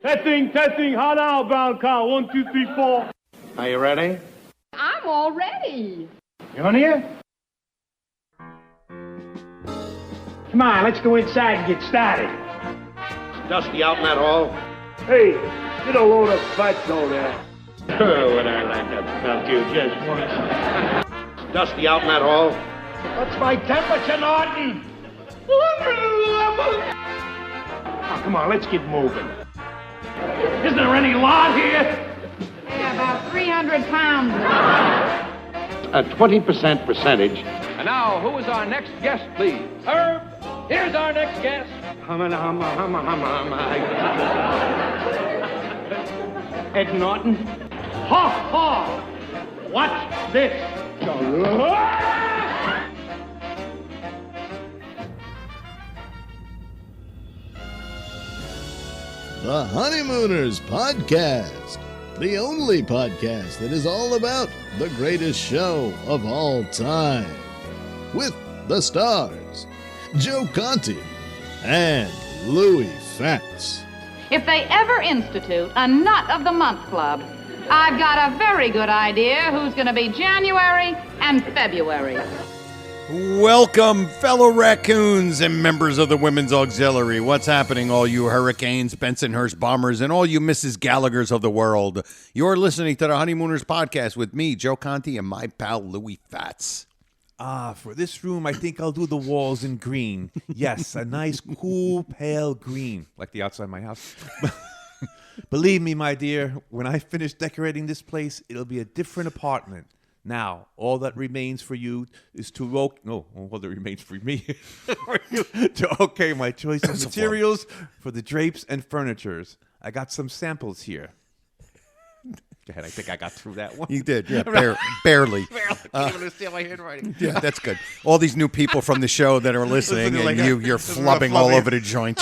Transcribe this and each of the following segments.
Testing, hot outbound car, 1, 2, 3, 4. Are you ready? I'm all ready. You on here? Come on, let's go inside and get started. Dusty out in that hall? Hey, get a load of fatso there. Oh, would I like to melt you just once. Dusty out in that hall? What's my temperature, Norton? Oh, come on, let's get moving. Isn't there any lot here? Yeah, about 300 pounds. A 20% percentage. And now, who is our next guest, please? Herb, here's our next guest. Ed Norton. Ha ha! Watch this. The Honeymooners Podcast, the only podcast that is all about the greatest show of all time. With the stars, Joe Conti and Louis Fatts. If they ever institute a Nut of the Month Club, I've got a very good idea who's going to be January and February. Welcome, fellow raccoons and members of the Women's Auxiliary. What's happening, all you Hurricanes, Bensonhurst Bombers, and all you Mrs. Gallaghers of the world? You're listening to the Honeymooners Podcast with me, Joe Conti, and my pal, Louis Fatts. For this room, I think I'll do the walls in green. Yes, a nice, cool, pale green, like the outside of my house. Believe me, my dear, when I finish decorating this place, it'll be a different apartment. Now, all that remains for you is to all that remains for me for you to okay my choice of materials for the drapes and furnitures. I got some samples here. Go ahead. I think I got through that one. You did, yeah, barely. I can't understand my handwriting. Yeah, that's good. All these new people from the show that are listening, and you're flubbing all over the joint.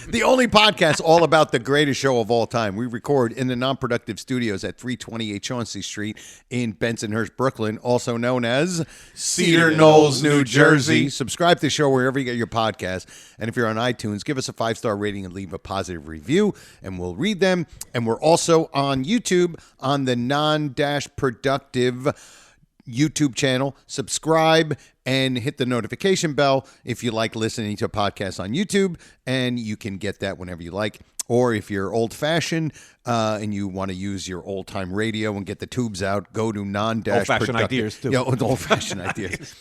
The only podcast all about the greatest show of all time. We record in the Non-Productive Studios at 328 Chauncey Street in Bensonhurst, Brooklyn, also known as Cedar Knolls, New Jersey. Subscribe to the show wherever you get your podcast. And if you're on iTunes, give us a 5-star rating and leave a positive review, and we'll read them. And we're also on YouTube on the Non-Productive YouTube channel. Subscribe and hit the notification bell if you like listening to a podcast on YouTube, and you can get that whenever you like. Or if you're old-fashioned and you want to use your old-time radio and get the tubes out, go to Old-fashioned ideas, too. Yeah, old-fashioned ideas.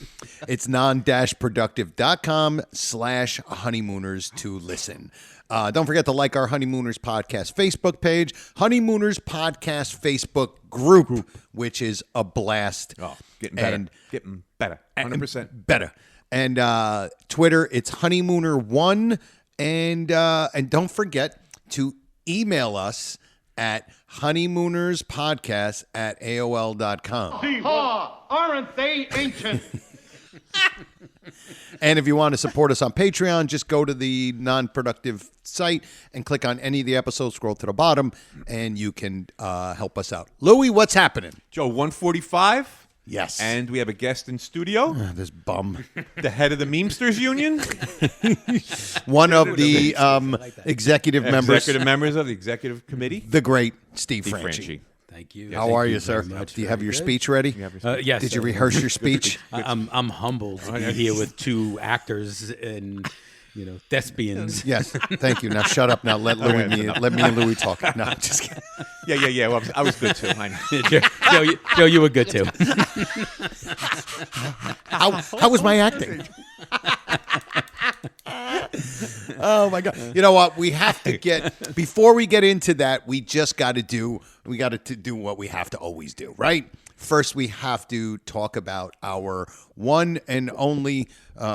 It's non-productive.com/honeymooners to listen. Don't forget to like our Honeymooners Podcast Facebook page, Honeymooners Podcast Facebook group, which is a blast. Oh, getting better. Getting better. 100% better. And Twitter, it's Honeymooner1. And don't forget to email us at honeymoonerspodcast@aol.com. Aren't they ancient? And if you want to support us on Patreon, just go to the Non-Productive site and click on any of the episodes, scroll to the bottom, and you can help us out. Louis, what's happening? Joe, 145. Yes. And we have a guest in studio. This bum. The head of the Memesters Union. One of the executive members. Executive members of the executive committee. The great Steve Franchi. Thank you. How are you, sir? Do you have your speech ready? Yes. Did you rehearse your speach? I'm humbled to be here with two actors and thespians. Yes. Thank you. Now shut up. Now let me and Louis talk. No, I'm just kidding. Yeah. Well, I was good too. I know. Joe, you were good too. How was my acting? Oh my God! You know what? We have to get before we get into that. We just got to do. We got to do what we have to always do, right? First, we have to talk about our one and only,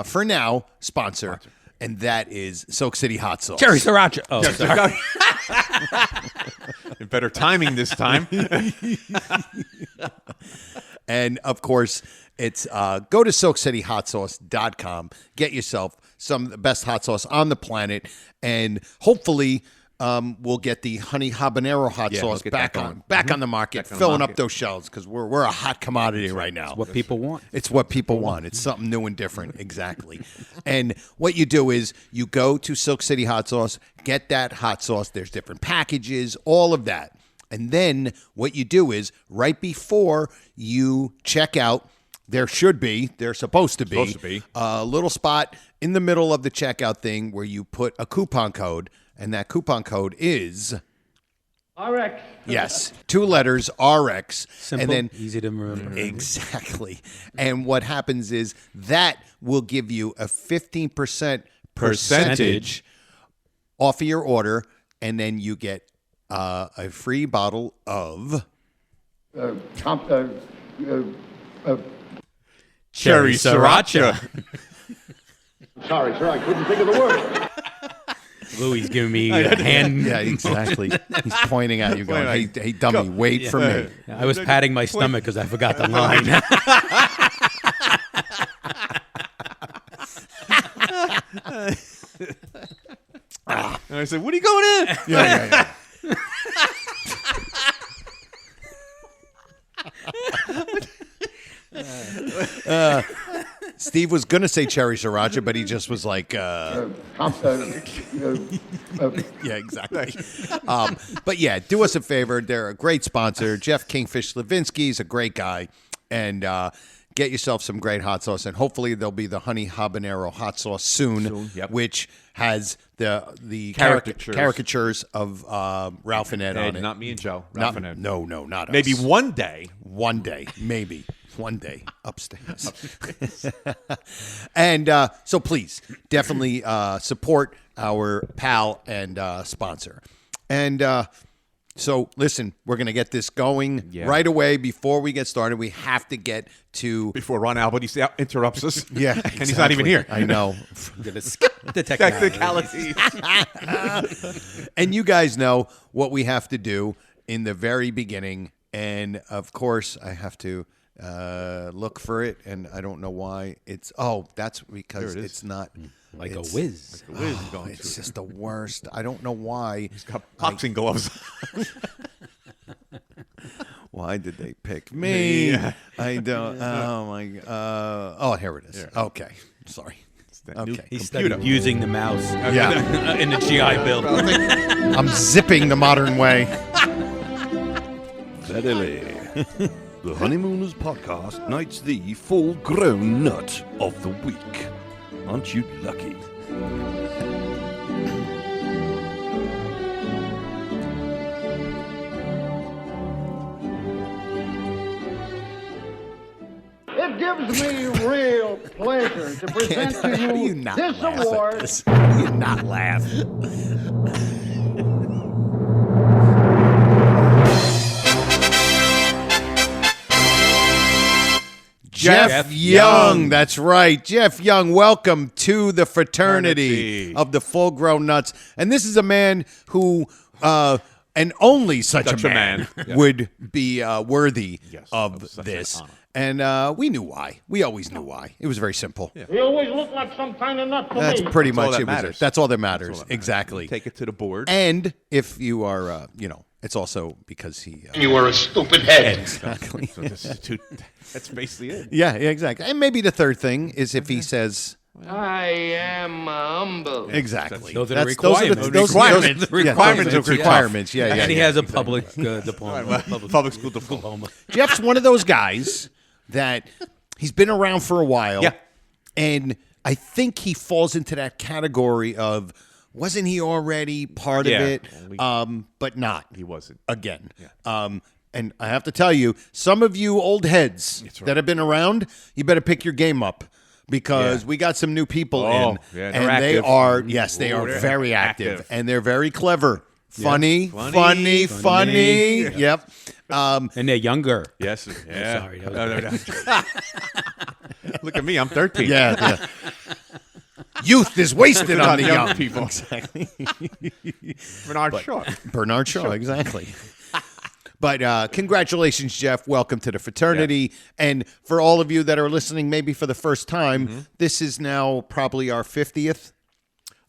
for now, sponsor. And that is Soak City Hot Sauce. Cherry Sriracha. Oh, sorry. Better timing this time. And, of course, it's go to SoakCityHotSauce.com. Get yourself some of the best hot sauce on the planet. And hopefully we'll get the honey habanero hot sauce back on the market, filling up those shelves because we're a hot commodity right now. It's what people want. It's what people want. It's something new and different. Exactly. And what you do is you go to Silk City Hot Sauce, get that hot sauce. There's different packages, all of that. And then what you do is right before you check out, they're supposed to be a little spot in the middle of the checkout thing where you put a coupon code, and that coupon code is RX. Yes, 2 letters, RX. Simple, and then easy to remember. Exactly. And what happens is that will give you a 15% percentage off of your order, and then you get a free bottle of Cherry Sriracha. Sorry, sir, I couldn't think of the word. Louis giving me a hand. Yeah, exactly. He's pointing at you going, hey dummy, wait for me. I was patting my stomach because I forgot the line. And I said, what are you going in? Yeah. Steve was going to say cherry sriracha, but he just was like, yeah, exactly. But yeah, do us a favor. They're a great sponsor. Jeff Kingfish Levinsky is a great guy. And get yourself some great hot sauce. And hopefully there'll be the honey habanero hot sauce soon. Which has the caricatures of Ralph and Ed on it. Not me and Joe. Ralph and Ed. No, not us. Maybe one day. Maybe. One day upstairs. And so please, definitely support our pal and sponsor. And so listen, we're going to get this going right away. Before we get started, we have to get to... Before Ron Albert interrupts us. Yeah, and he's not even here. I know. I'm going to skip the technicalities. And you guys know what we have to do in the very beginning. And, of course, I have to... look for it, and I don't know why that's because it's not like a whiz. It's just the worst. I don't know why. He's got boxing gloves. Why did they pick me? I don't. Oh my. Here it is. Yeah. Okay, sorry. Okay. He started using the mouse. In the GI Bill. I'm zipping the modern way. Steadily. The Honeymooners podcast knights the full-grown nut of the week. Aren't you lucky? It gives me real pleasure to present to you this award. How do you not laugh? Jeff Young, that's right. Jeff Young, welcome to the fraternity of the full-grown nuts. And this is a man who, and only such a man would be worthy of this. And we knew why. We always knew why. It was very simple. He always looked like some kind of nut to That's me. pretty That's all much that it. matters. That's all that matters. Exactly. Take it to the board. And if you are, it's also because he... You were a stupid head. Exactly. That's basically it. Yeah, exactly. And maybe the third thing is if he says... I am humble. Exactly. Those are the requirements. Yeah. And he has a public diploma. Public school diploma. Jeff's one of those guys that he's been around for a while. Yeah. And I think he falls into that category of, wasn't he already part of it? But not. He wasn't. Again. Yeah. And I have to tell you, some of you old heads that have been around, you better pick your game up. Because we got some new people in, and they are very active, and they're very clever, funny. Yep, and they're younger. Yes, yeah. Sorry, Look at me, I'm 13. Yeah. Youth is wasted on the young people. Exactly. Bernard Shaw, exactly. But congratulations, Jeff. Welcome to the fraternity. Yeah. And for all of you that are listening, maybe for the first time, this is now probably our 50th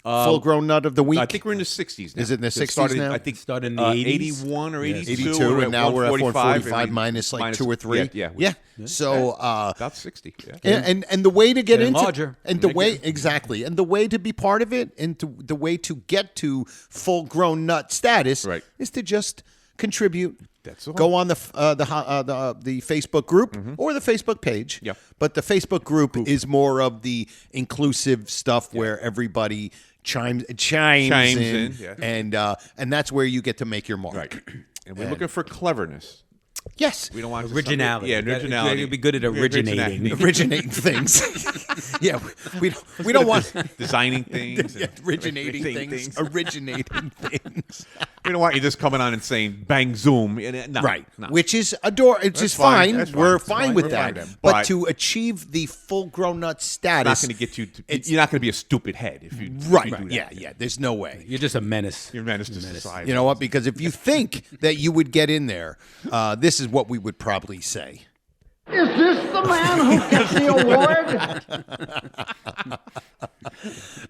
Full Grown Nut of the Week? I think we're in the 60s now. Is it in the 60s now? I think Started in the 80s. 81 or 82. 82, and now we're at 145, 145 minus like 2 or 3. Yeah. So about 60. and the way to get Getting into larger. and the way exactly and the way to be part of it and the way to get to full grown nut status is to just contribute. That's all. Go on the Facebook group or the Facebook page. Yeah. But the Facebook group is more of the inclusive stuff where everybody chimes in. Yeah. And that's where you get to make your mark. Right. And we're looking for cleverness. Yes. We don't want Originality. Yeah, originality. You'd be good at originating. Originating things. Yeah, we don't want designing things. Originating things. Originating things. We don't want you just coming on and saying bang zoom. No, Right. no. Which is it's just fine. That's We're It's fine with We're that. fine. But to achieve the full grown nut it's status, not going to get you. You're not going to be a stupid head if you right. do that. Yeah. There's no way. You're just a menace. You're a menace to society. You know what? Because if you think that you would get in there, this is what we would probably say. Is this the man who gets the award?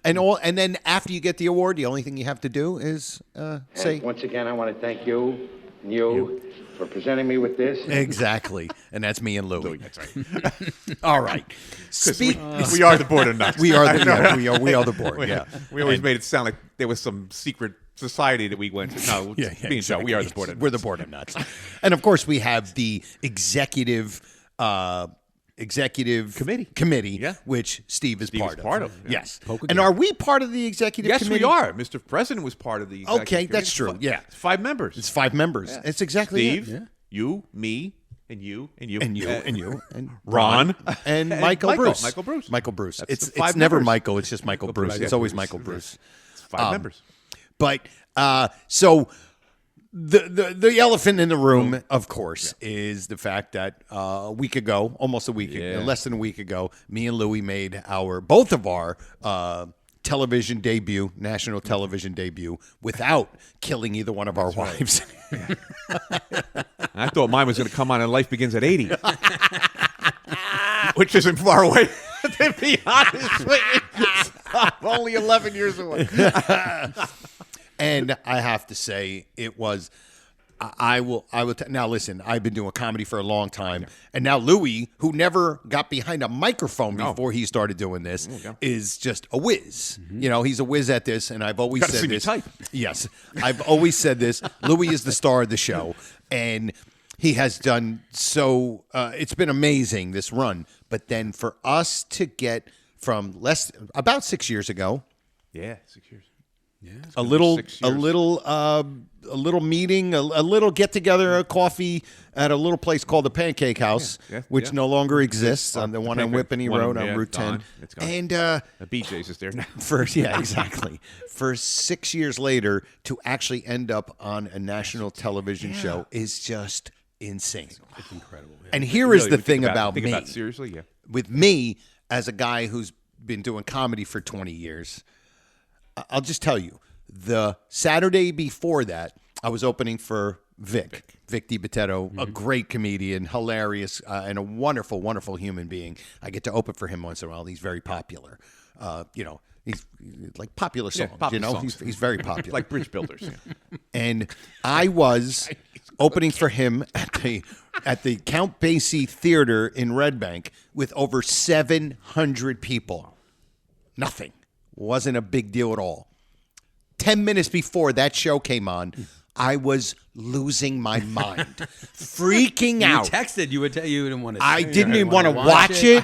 And then after you get the award, the only thing you have to do is say Once again, I want to thank you and you for presenting me with this. exactly, and that's me and Louie. That's right. All right. We are the board of nuts. we are the board. Yeah. We always made it sound like there was some secret society that we went to. No, being so, we are the board of nuts. We're the board of nuts. And of course, we have the executive committee, which Steve is part of. Yeah. Yes. And are we part of the executive Yes, committee? we are. Mr. President was part of the executive Okay, that's committee. true. Yeah. It's 5 members. It's 5 members. Yeah. It's exactly Steve, it. you, me, and you, and you, And you, and Ron, and Michael Bruce. Michael Bruce. That's It's the 5 never members. Michael. It's just Michael Bruce. Bruce. It's always Michael Bruce. It's 5 members. But so the elephant in the room, of course, is the fact that almost a week ago, less than a week ago, me and Louie made both of our television debut, national television debut, without killing either one of our wives. I thought mine was going to come on and Life Begins at 80. Which isn't far away, to be honest with you. I'm only 11 years away. And I have to say, it was. I will. Now listen. I've been doing comedy for a long time, and now Louie, who never got behind a microphone before he started doing this, is just a whiz. You know, he's a whiz at this, and I've always said this. Yes, I've always said this. Louie is the star of the show, and he has done so. It's been amazing, this run. But then for us to get from about 6 years ago, 6 years. Yeah, a little meeting, a little get together, a coffee at a little place called the Pancake House, which no longer exists. On the one on Whippany Road on Route 10. It's gone. And BJ's is there now. Exactly. For 6 years later, to actually end up on a national television show is just insane. It's incredible. Yeah. And here is the thing about me. Seriously, With me, as a guy who's been doing comedy for 20 years, I'll just tell you, the Saturday before that, I was opening for Vic DiBitetto, a great comedian, hilarious, and a wonderful, wonderful human being. I get to open for him once in a while. He's very popular. He's like popular songs. Songs. He's very popular. Like bridge builders. Yeah. And I was opening for him at the Count Basie Theater in Red Bank with over 700 people. Nothing. Wasn't a big deal at all. 10 minutes before that show came on, I was losing my mind, freaking out. You texted. You didn't want to. I didn't even want to watch it.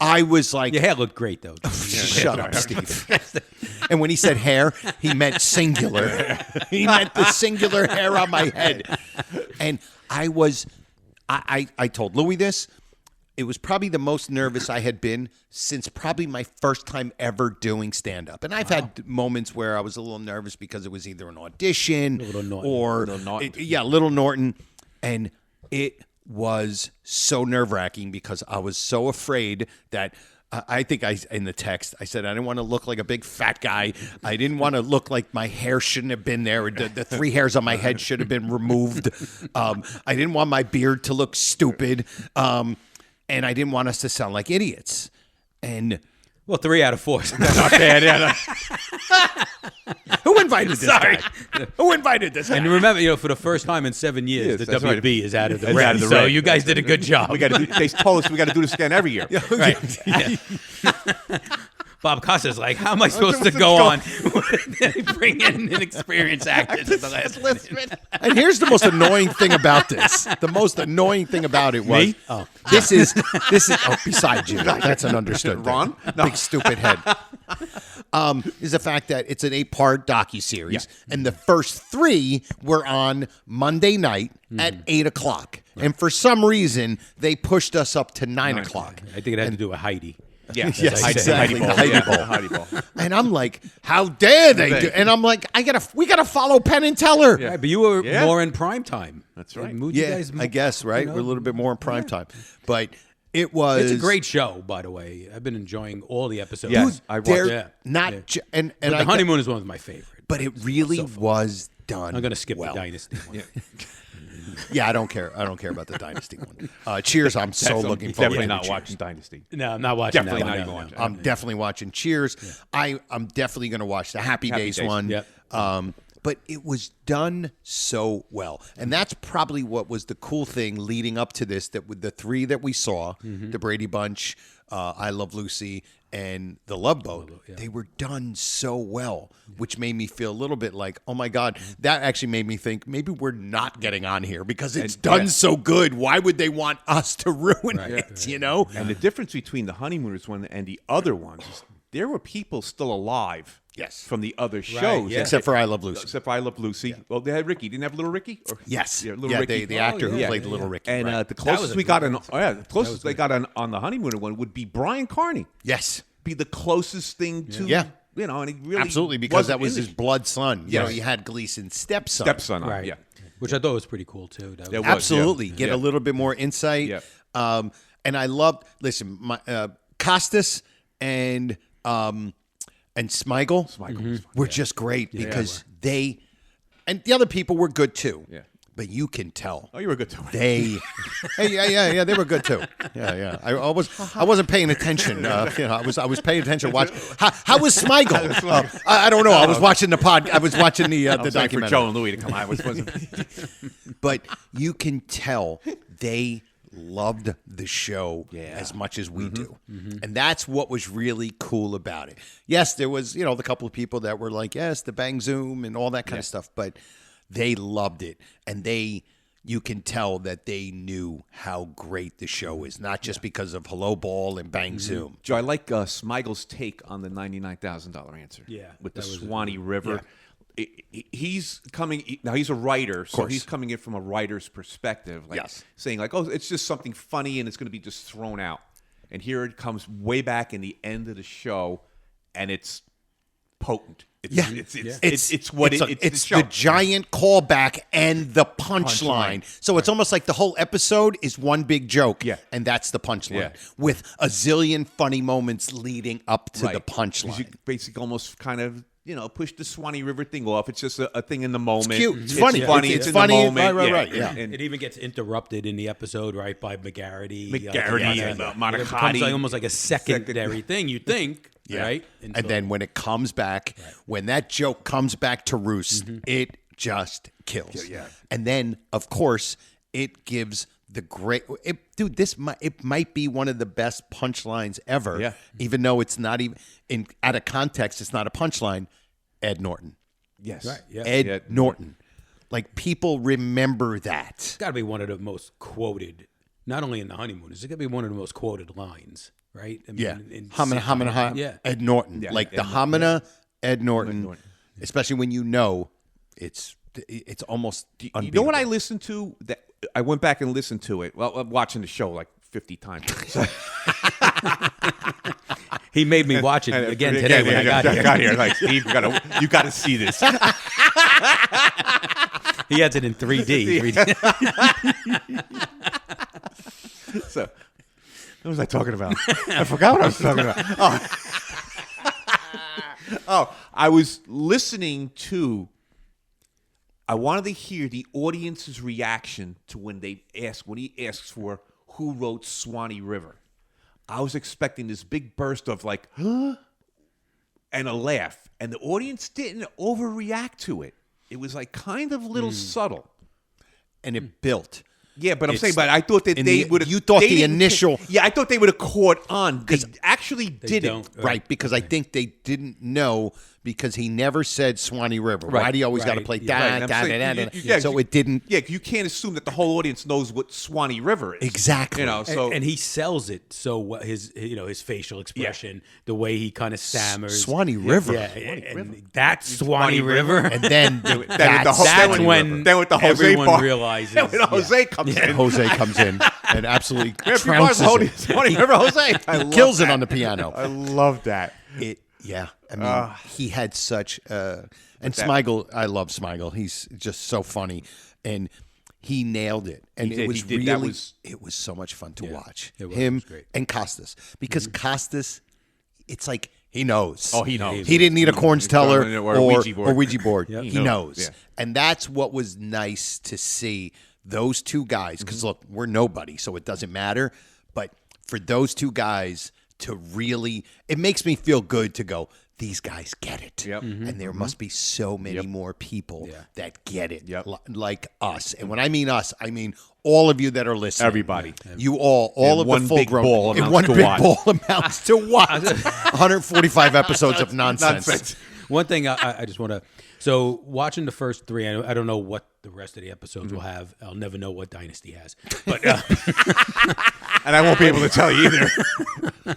I was like, your hair looked great though. Shut up, Steve. And when he said hair, he meant singular. He meant the singular hair on my head. And I told Louie this. It was probably the most nervous I had been since probably my first time ever doing stand-up. And I've had moments where I was a little nervous because it was either an audition Little Norton. And it was so nerve-wracking because I was so afraid that I think in the text, I said I didn't want to look like a big fat guy. I didn't want to look like my hair shouldn't have been there. The 3 hairs on my head should have been removed. I didn't want my beard to look stupid. And I didn't want us to sound like idiots. And Well, 3 out of 4. Not bad. Yeah, Who invited this guy? Who invited this guy? And remember, for the first time in 7 years, Yes, the that's WB right. is out of the It's ring. out of the So ring. you guys did a good job. we got to. They told us we got to do this again every year. Right. Yeah. Bob Costas like, how am I supposed to go on? They bring in inexperienced actors at the last minute. And here's the most annoying thing about this. The most annoying thing about it was Me? Oh. this is besides you. That's an understood Ron? thing. Big stupid head. Is the fact that it's an 8-part docuseries, and the first 3 were on Monday night at 8 o'clock. And for some reason, they pushed us up to 9 o'clock. I think it had to do with Heidi. Yeah, Yes, exactly. The Heidi Heidi Bowl. Bowl. Heidi Bowl. And I'm like, how dare they do? And I'm like, we gotta follow Penn and Teller. Right, but you were Yeah. more in prime time. That's right. It moved you Yeah, guys I guess, right? We're a little bit more in prime time. But it was... It's a great show, by the way. I've been enjoying all the episodes. Yes, Dude, I watched they're Yeah. not... Yeah. And But I the Honeymooners one was my favorite. But it really was done. I'm going to skip well. the Dynasty one. Yeah, I don't care. I don't care about the Dynasty one. Cheers, I'm so looking forward Definitely to not Cheers. watching Dynasty. No, I'm not watching Definitely that not one. even No, watching. no. I'm definitely watching Cheers. I'm definitely going to watch the Happy Days Days. one. Yep. But it was done so well. And that's probably what was the cool thing leading up to this, that with the 3 that we saw, the Brady Bunch, I Love Lucy, and The Love Boat, they were done so well, which made me feel a little bit like, oh my God, that actually made me think maybe we're not getting on here because it's done so good. Why would they want us to ruin it, you know? And the difference between the Honeymooners one and the other ones is there were people still alive. Yes. From the other shows. yeah. Except for I Love Lucy. Except for I Love Lucy. Well, they had Ricky. Didn't they have Little Ricky? Or, Yes. Yeah, Little Yeah, Ricky. the actor who played Little Ricky. And right. the closest a we got great the closest they got on the Honeymooner one would be Brian Carney. Yes. Be the closest thing to, Yeah. and he really Absolutely, because that wasn't was in his the blood son. You know, Yes. you had Gleason's stepson. stepson. Right. Yeah. Which I thought was pretty cool, too. That was It was. Absolutely. yeah. Get Yeah. a little bit more insight. Yeah. And I loved, listen, my, Costas and Smigel were just great because they, and the other people were good too. Yeah. But you can tell. Oh, you were good too. They, yeah, they were good too. Yeah. I wasn't paying attention. I was paying attention. Watch how was Smigel? I don't know. I was watching the pod. I was watching the I was waiting for documentary. Joe and Louis to come out. But you can tell they loved the show as much as we do. And that's what was really cool about it. Yes, there was, the couple of people that were like, yes, the bang zoom and all that kind of stuff, but they loved it. And you can tell that they knew how great the show is, not just because of Hello Ball and Bang Zoom. Joe, I like Smigel's take on the $99,000 answer. Yeah, With the that was- Swanee River. He's coming now. He's a writer, so he's coming in from a writer's perspective, saying like, "Oh, it's just something funny, and it's going to be just thrown out." And here it comes way back in the end of the show, and it's potent. It's the giant callback and the punchline. So it's almost like the whole episode is one big joke, and that's the punchline with a zillion funny moments leading up to the punchline. You basically almost kind of push the Swanee River thing off. It's just a thing in the moment. It's cute. It's funny. It's It's in funny. the moment. Right. Yeah. And it even gets interrupted in the episode, right, by McGarity. and It becomes like, almost like a secondary thing, you think, right? And then when it comes back, when that joke comes back to roost, it just kills. Yeah. And then, of course, it gives the great... it might be one of the best punchlines ever. Yeah. Even though it's not even... out of context, it's not a punchline. Ed Norton. yes, Right, yeah. Ed Norton. Like, people remember that. It's got to be one of the most quoted, not only in the Honeymooners, it's got to be one of the most quoted lines, right? I mean, in Homina, Yeah. Ed Norton. Yeah, like Ed the Homina, Ed Norton. Especially when it's almost You unbeatable. know what I listened to? That I went back and listened to it. Well, I'm watching the show like 50 times. He made me watch it again today when I got here. Like, Steve, you got to see this. He has it in 3D. So, what was I talking about? I forgot what I was talking about. Oh, I was listening to. I wanted to hear the audience's reaction to when he asks for who wrote Swanee River. I was expecting this big burst of like, huh? And a laugh. And the audience didn't overreact to it. It was like kind of a little subtle. And it built. Yeah, but I'm saying, but I thought that they would have. You thought the initial. Yeah, I thought they would have caught on. They actually didn't. Right, because I think they didn't know because he never said Swanee River. Right. Why do you always got to play da, da, da, da, Yeah, so it didn't. Yeah, you can't assume that the whole audience knows what Swanee River is. Exactly. You know, so and he sells it so his facial expression, the way he kind of stammers. Swanee River. Yeah, and that's Swanee River. And then that's when then with the Jose everyone bar, realizes. Then when Jose comes in. Jose comes in and absolutely If you trounces watch it. Swanee River, Jose. He kills it on the piano. I love that. I mean, he had such and Smigel. I love Smigel. He's just so funny, and he nailed it. And it was really, it was so much fun to watch him and Costas because Costas, it's like he knows. Oh, he knows. He didn't need a corns teller or a Ouija board. Ouija board. Yep. He knows, and that's what was nice to see. Those two guys, because look, we're nobody, so it doesn't matter. But for those two guys to really, it makes me feel good to go, these guys get it. Yep. And there must be so many more people that get it, like us. And when I mean us, I mean all of you that are listening. Everybody. You all of one the full big grown. ball And amounts one to big what? ball amounts to what? 145 episodes of nonsense. One thing I just want to. So watching the first three, I don't know what the rest of the episodes will have. I'll never know what Dynasty has, but and I won't be able to tell you either.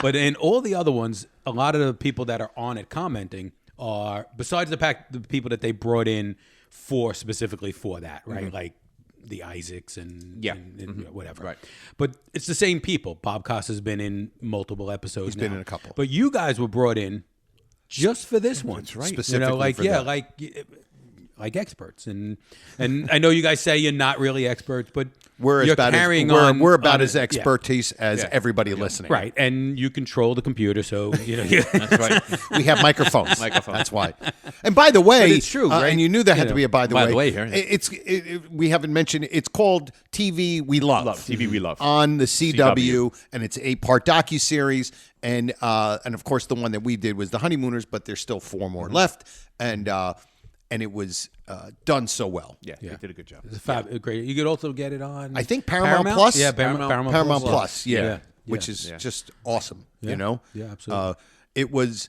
But in all the other ones, a lot of the people that are on it commenting are, besides the people that they brought in specifically for that, right? Like the Isaacs and whatever. Right. But it's the same people. Bob Costa's been in multiple episodes. He's been in a couple. But you guys were brought in just for this one. That's right. Specifically for that. like experts. And I know you guys say you're not really experts, but We're you're about carrying as, on. we're about on as expertise as everybody listening. Right. And you control the computer, so That's right. We have microphones. That's why. And by the way, But it's true, right? And you knew there had to be a by the way. here. We haven't mentioned it's called TV We Love. TV We Love On the CW, and it's a 8-part docuseries. And of course, the one that we did was the Honeymooners, but there's still 4 more left. And it was done so well. Yeah, they did a good job. It's great. You could also get it on. I think Paramount Plus. Yeah, Paramount Plus. Yeah. Which is just awesome. You know. Yeah, absolutely. It was.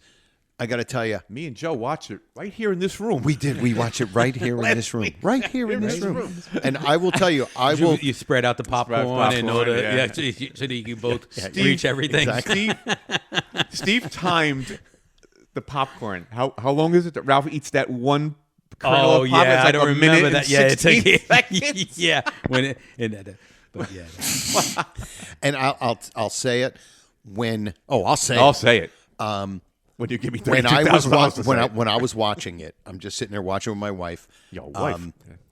I got to tell you, Me and Joe watched it right here in this room. we did. We watch it right here in this room. Right here in this room. And I will tell you, I will. You spread out the popcorn in order, so that you can both reach everything. Exactly. Steve timed the popcorn. How long is it that Ralph eats that one kernel of popcorn? It's I like don't a remember minute that. and 16 seconds. Yeah, when but yeah. And I'll say it when. Oh, I'll say. I'll say it. When you give me When I was $32,000 when I was watching it, I'm just sitting there watching with my wife. Your wife.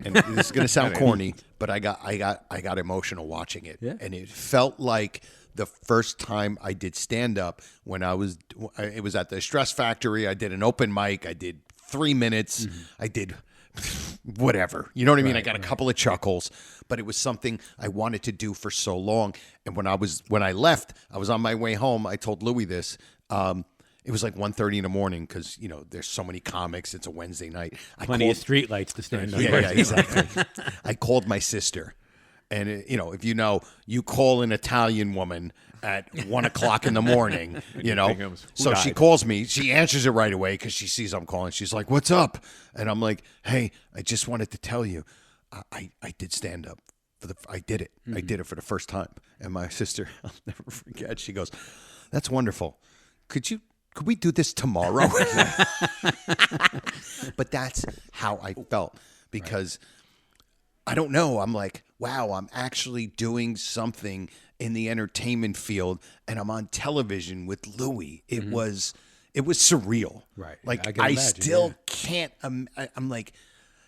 And this is going to sound corny, but I got emotional watching it, and it felt like the first time I did stand up when it was at the Stress Factory. I did an open mic. I did 3 minutes. I did whatever. You know what I mean? I got a couple of chuckles, but it was something I wanted to do for so long. And when I left, I was on my way home. I told Louis this. It was like 1:30 in the morning because, there's so many comics. It's a Wednesday night. Plenty of street lights to stand on. Yeah, exactly. I called my sister. And, if you call an Italian woman at 1 o'clock in the morning, So she calls me. She answers it right away because she sees I'm calling. She's like, "What's up?" And I'm like, "Hey, I just wanted to tell you, I did stand up. I did it. I did it for the first time." And my sister, I'll never forget, she goes, "That's wonderful. Could we do this tomorrow?" But that's how I felt because I don't know. I'm like, wow, I'm actually doing something in the entertainment field, and I'm on television with Louis. It was surreal. Right. Like I I still can't. I'm like,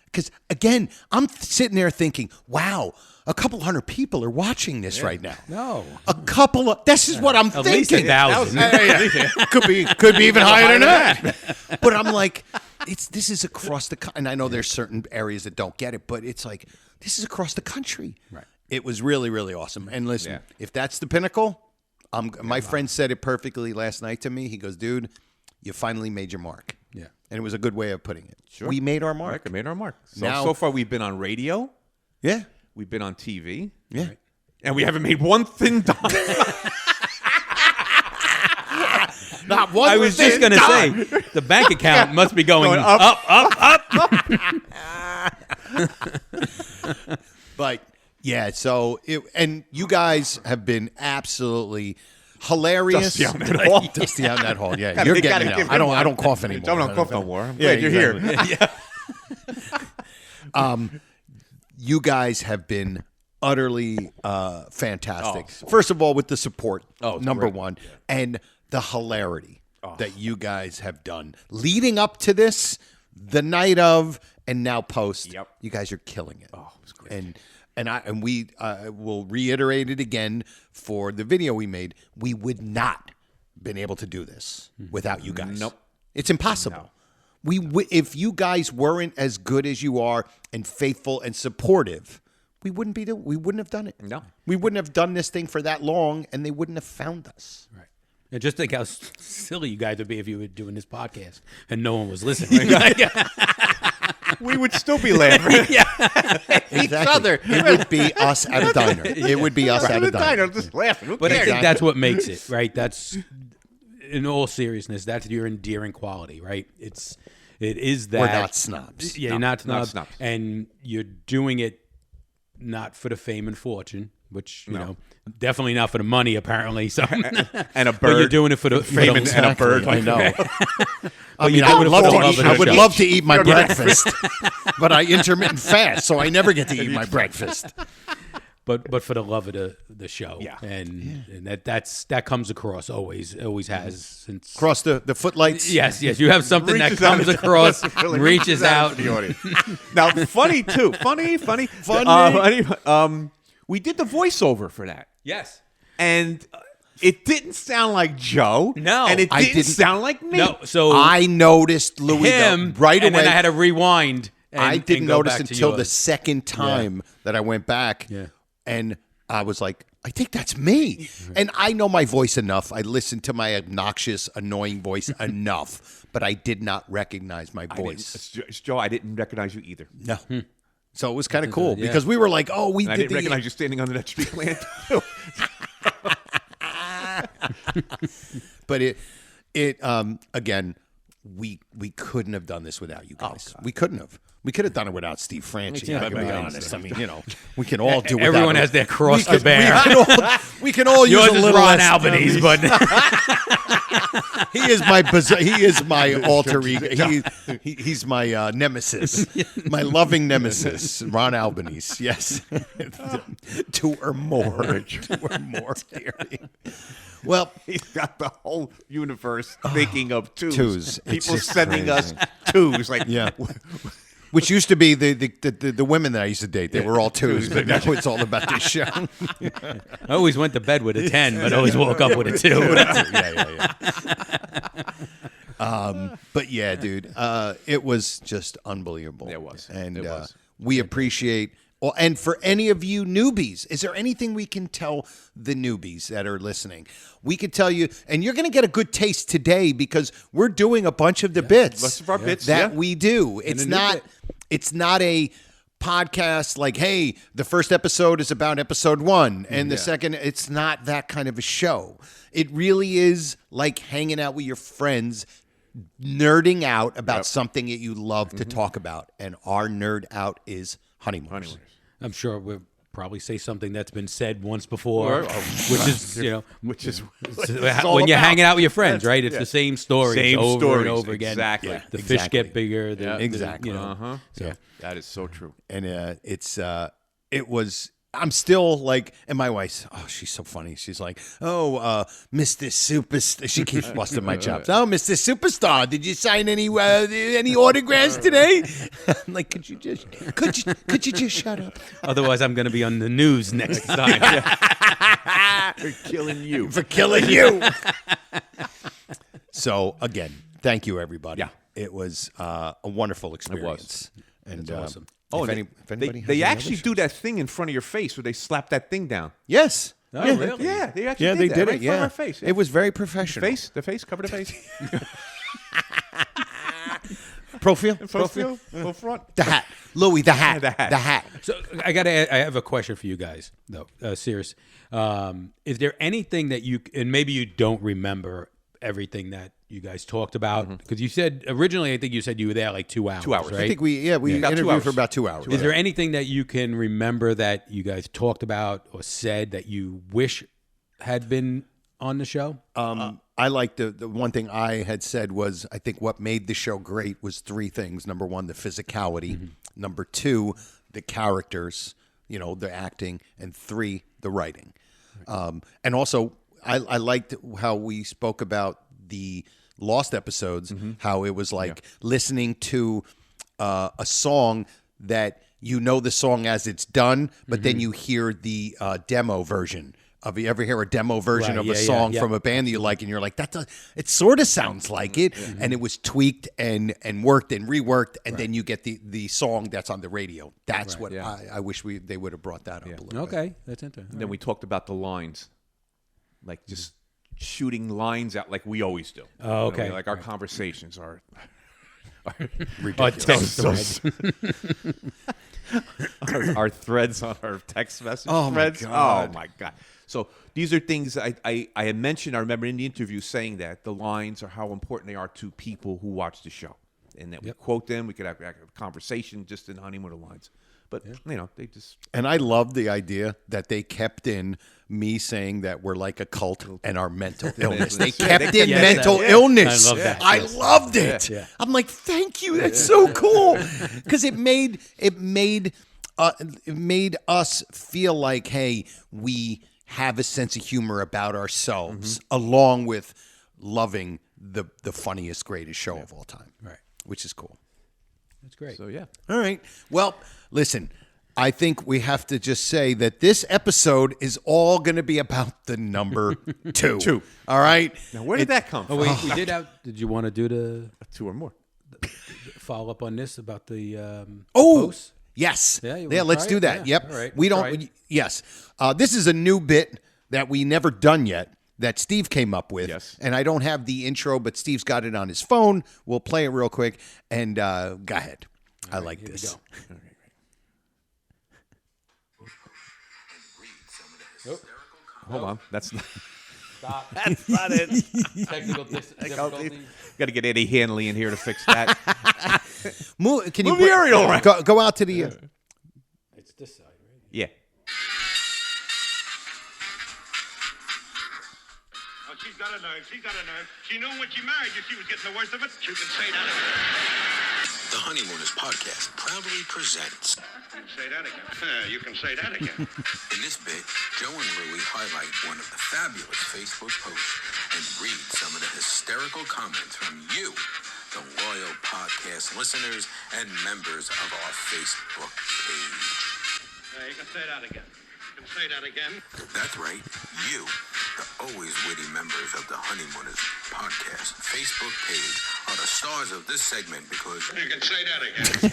because again, I'm sitting there thinking, wow, a couple hundred people are watching this right now. No. A couple of. This is what I'm At thinking. least 1,000. Could be even higher than that. But I'm like, this is across the and I know there's certain areas that don't get it, but it's like this is across the country. Right. It was really, really awesome. And listen, if that's the pinnacle, My friend said it perfectly last night to me. He goes, dude, you finally made your mark. Yeah. And it was a good way of putting it. Sure. We made our mark. We made our mark. Now- So far, we've been on radio. Yeah. We've been on TV. Yeah. Right. And we haven't made one thing done. Not one I was just going to say, the bank account must be going up. But yeah, so and you guys have been absolutely hilarious. Dusty out in that hall. Dusty out in that hall. Yeah, you're getting it out. I don't cough anymore. I don't cough no more. I'm Yeah, glad you're exactly. here. You guys have been utterly fantastic. Oh, First of all, with the support, Oh, it's number great. one, and the hilarity that you guys have done leading up to this, the night of, and now post. Yep. You guys are killing it. Oh, it was great. And we will reiterate it again for the video we made. We would not been able to do this without you guys. Nope. It's impossible. If you guys weren't as good as you are and faithful and supportive, we wouldn't have done it. No. We wouldn't have done this thing for that long, and they wouldn't have found us. Right. And just think how silly you guys would be if you were doing this podcast and no one was listening. We would still be laughing. Each other. It would be us at a diner. It would be us at a diner. Just laughing. Who But I cares? think that's what makes it, right? That's, in all seriousness, that's your endearing quality, right? It is that. We're not snobs. Yeah, No, you're not not snobs. snobs. And you're doing it not for the fame and fortune, which, you know, definitely not for the money, apparently. So, and a bird. but you're doing it for the Fame and a bird. I know. I mean, I would love to eat my breakfast, but I intermittent fast, so I never get to eat my breakfast. But for the love of the show, Yeah. and that comes across always has since. Cross the footlights. Yes, you have something that Reaches out comes and- across, Really reaches out. to the audience. Now, funny too. Funny. We did the voiceover for that, Yes. and it didn't sound like Joe. No. and it I didn't didn't- sound like me. No, so I noticed Louis him right and away. then I had to rewind. And, I didn't and go notice back to until the yours. second time that I went back, Yeah. and I was like, I think that's me. And I know my voice enough. I listened to my obnoxious, annoying voice enough, but I did not recognize my voice. Joe, I didn't recognize you either. No. So it was kind of cool Yeah. because we were like, oh, we And I did didn't recognize you standing under that street lamp. But it again, we couldn't have done this without you guys. We couldn't have. We could have done it without Steve Franchi. I can be honest. I mean, we can all do it. Everyone without has him. their cross We to bear. We can all use Yours a is little Ron less- Albanese, but He is my alter ego. He's my nemesis, my loving nemesis, Ron Albanese. Yes, two or more theory. Well, He's got the whole universe thinking of twos. twos. It's People just sending crazy. us twos. Like, yeah. Which used to be the women that I used to date. They were all twos, but now it's all about this show. I always went to bed with a 10, but always woke up with a 2. Yeah. But yeah, dude, it was just unbelievable. It was. And It was. we appreciate. Well, and for any of you newbies, is there anything we can tell the newbies that are listening? We could tell you, and you're going to get a good taste today because we're doing a bunch of the bits, Most of our bits, that yeah. we do. It's not a podcast like, hey, the first episode is about episode 1, and the second, it's not that kind of a show. It really is like hanging out with your friends, nerding out about something that you love to talk about, and our nerd out is Honeymooners. I'm sure we'll probably say something that's been said once before, which is, which is when you're hanging out with your friends, right? It's the same stories Same over stories, and over again. exactly. The fish get bigger. Exactly. So, That is so true. And it was. I'm still like, and my wife's, she's so funny. She's like, Mr. Superstar. She keeps busting my chops. Oh, Mr. Superstar, did you sign any autographs today? I'm like, could you just shut up? otherwise, I'm going to be on the news next time. For killing you. For killing you. So again, thank you, everybody. Yeah. It was a wonderful experience. And awesome. If anybody has they any actually other do that thing in front of your face where they slap that thing down. Yes. Oh, really? Yeah, they actually Yeah, they that did right it. in front of Yeah, our face. it was very professional. The face, cover the face. Profile, Full front. the hat, Louis, the hat, The hat. the hat. So I have a question for you guys, though. Serious. Is there anything that and maybe you don't remember everything that you guys talked about? Because you said originally, I think you said you were there like 2 hours. 2 hours. Right? I think we About 2 interviewed hours. for about 2 hours. Is there anything that you can remember that you guys talked about or said that you wish had been on the show? I like the one thing I had said was I think what made the show great was 3 things. Number 1, the physicality. Number 2, the characters, the acting. And 3, the writing. And also, I liked how we spoke about the Lost episodes, how it was like listening to a song that the song as it's done, but then you hear the demo version. You ever hear a demo version of a song from a band that you like, and you're like, it sort of sounds like it, and it was tweaked and worked and reworked, and then you get the song that's on the radio. That's what I wish they would have brought that up a little bit. Okay, that's interesting. And then we talked about the lines, like just shooting lines out like we always do. Oh, okay. Like our conversations are Text thread. our threads on our text message Oh, my threads. God. Oh my God. So these are things I had mentioned. I remember in the interview saying that the lines are how important they are to people who watch the show, and that we quote them. We could have a conversation just in Honeymooner lines, but they just. And I love the idea that they kept in me saying that we're like a cult and our mental illness. They kept in mental illness. I love that. I loved it. Yeah. I'm like, thank you. That's so cool. Because it made us feel like, hey, we have a sense of humor about ourselves, along with loving the funniest, greatest show of all time. Right. Which is cool. That's great. So yeah. All right. Well, listen, I think we have to just say that this episode is all going to be about the number 2. 2. All right. Now where did that come from? Oh, wait, we did have. Did you want to do the 2 or more. follow up on this about the Oh, posts? yes. Yeah, you wanna let's try do it? that. Yeah. Yep. All right, We we'll don't. try it. Yes. This is a new bit that we never done yet that Steve came up with. Yes. And I don't have the intro, but Steve's got it on his phone. We'll play it real quick. And go ahead. I like here we this. go. Hold on. That's not. Stop. That's not it. Technical difficulties. Got to get Eddie Hanley in here to fix that. Can you Move the aerial around. Go out to the. It's this side, right? Yeah. Oh, she's got a nerve. She's got a nerve. She knew when she married you she was getting the worst of it. You can say that again. The Honeymooners podcast proudly presents. You can say that again. You can say that again. In this bit, Joe and Louie highlight one of the fabulous Facebook posts and read some of the hysterical comments from you, the loyal podcast listeners and members of our Facebook page. You can say that again. You can say that again. That's right, you, the always witty members of the Honeymooners podcast Facebook page, are the stars of this segment because You can say that again.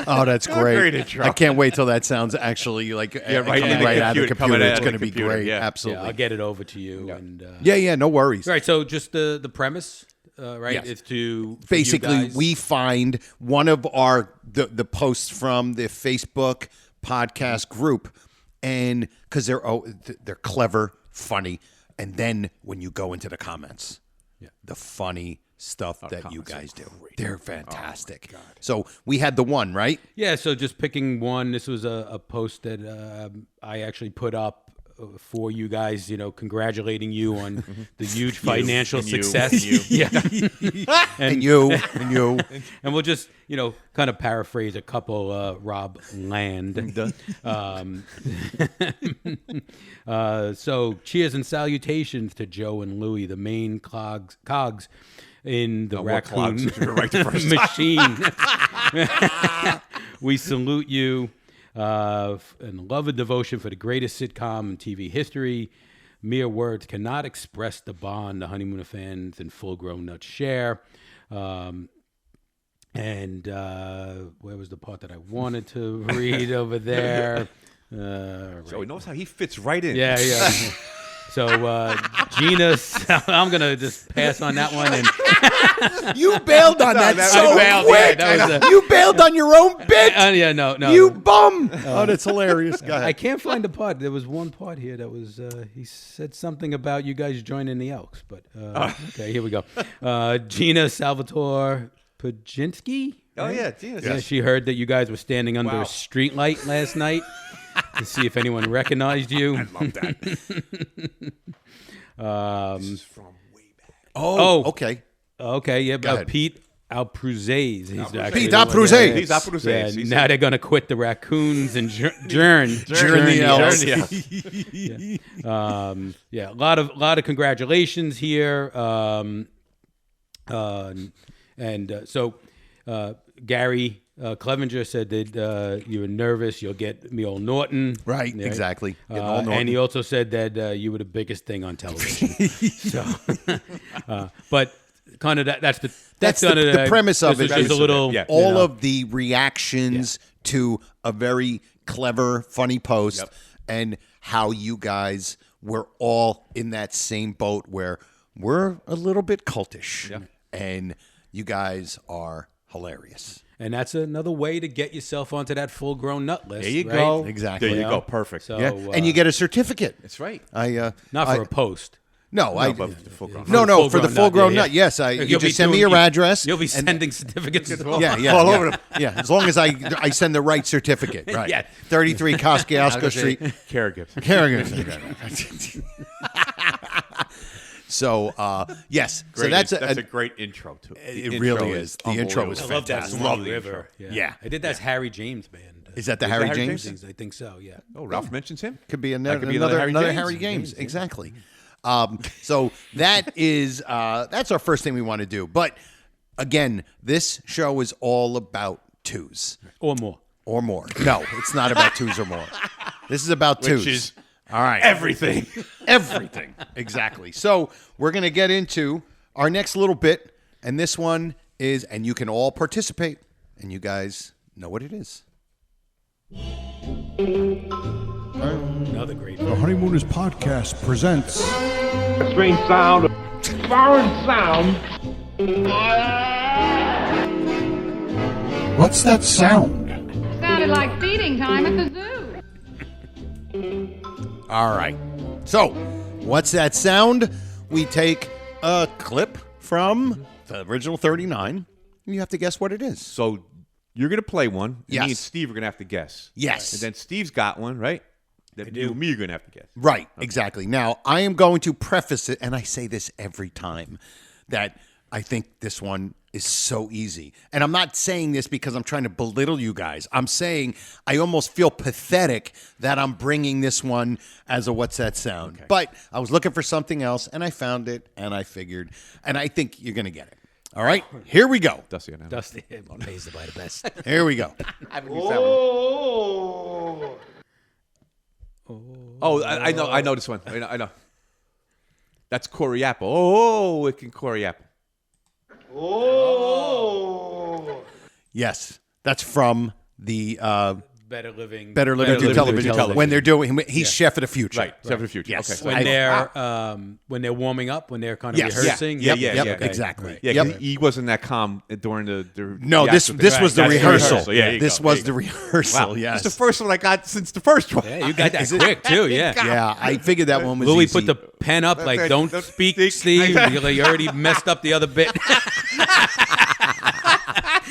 Oh, that's Great great. intro. I can't wait till that sounds actually like right coming in the right out of the computer, coming computer. out It's of going to the be computer, great. yeah. Yeah, Absolutely. I'll get it over to you. And Yeah, no worries. All right, so just the premise, right, Yes. is to for Basically, you guys- we find one of the posts from the Facebook podcast group, and because they're clever, funny, and then when you go into the comments, the funny stuff that you guys do, they're fantastic. So we had the one, right? Yeah, so just picking one. This was a post that I actually put up for you guys, congratulating you on the huge financial and you, success. and you. Yeah. And you. And we'll just, kind of paraphrase a couple, Rob Land. So cheers and salutations to Joe and Louie, the main cogs in the raccoon machine. We salute you. And love and devotion for the greatest sitcom in TV history. Mere words cannot express the bond the Honeymooner fans and full-grown nuts share. And where was the part that I wanted to read over there? Right. So he knows how he fits right in. Yeah. So Gina, I'm gonna just pass on that one. And You bailed on that so quick. Yeah, you bailed on your own bit. Yeah, no. You bum. Oh, that's hilarious. Go ahead. I can't find the part. There was one part here that was he said something about you guys joining the Elks, but okay, here we go. Gina Salvatore Pajinski. Oh yeah, Gina. Yeah, she heard that you guys were standing under a street light last night to see if anyone recognized you. I love that. This is from way back. Oh, okay. Okay, yeah, about Pete Alpruzes. Pete Alpruzes. He's Alpruzes. Yeah, now they're going to quit the raccoons and journ the elves. Yeah, a lot of congratulations here. So Gary Clevenger said that you were nervous. You'll get Neil Norton. Right, exactly. And he also said that you were the biggest thing on television. But kind of that's the premise of it. Is a little all of the reactions to a very clever, funny post, and how you guys were all in that same boat where we're a little bit cultish, and you guys are hilarious. And that's another way to get yourself onto that full-grown nut list. There you right? go. Exactly. There you go. Perfect. So, and you get a certificate. That's right. Not for a post. No, but the full-grown. No, for the full-grown nut. Yes, you just send me your address. You'll be sending certificates all over them. Yeah, as long as I send the right certificate. Right. Yeah. 33 Kosciuszko Street. Caregivers. So, yes. Great, so that's a great intro to it. It really is. The intro is I love that fantastic. Small River. Yeah. I did that Harry James band. Is that the Harry James? I think so, yeah. Oh, Ralph mentions him? Could be another Harry James. Exactly. So that is that's our first thing we want to do. But again, this show is all about twos. Or more. No, it's not about twos or more. This is about twos. Which is all right. Everything. Exactly. So we're going to get into our next little bit. And this one is, and you can all participate. And you guys know what it is. Another great The Honeymooners podcast presents A strange sound, foreign sound. What's That Sound? Sounded like feeding time at the zoo. All right. So, what's that sound? We take a clip from the original 39, and you have to guess what it is. So you're going to play one, and Yes. me and Steve are going to have to guess. Yes. And then Steve's got one, right? Then you and me are going to have to guess. Right, exactly. Now, I am going to preface it, and I say this every time, that I think this one is so easy. And I'm not saying this because I'm trying to belittle you guys. I'm saying I almost feel pathetic that I'm bringing this one as a What's That Sound. Okay. But I was looking for something else, and I found it, and I figured, and I think you're going to get it. All right, here we go. Dusty pays to buy the best. Here we go. I haven't used that one. Oh, I know this one. I know. That's Corey Apple. Oh, it can Corey Apple. Oh. Yes, that's from the Better Living through television. When they're doing, he's Chef of the Future. Right, Chef of the Future. Yes. Okay. When they're warming up, when they're kind of Yes. rehearsing. Yeah. Okay. Exactly. Right. Yeah, 'cause he wasn't that calm during the No, this was the rehearsal. Yeah, this was the rehearsal. Wow. Yes, It's the first one I got since the first one. Yeah, you got that quick too. Yeah. Yeah, I figured that one was Louis easy. put the pen up like, don't speak, Steve. You already messed up the other bit.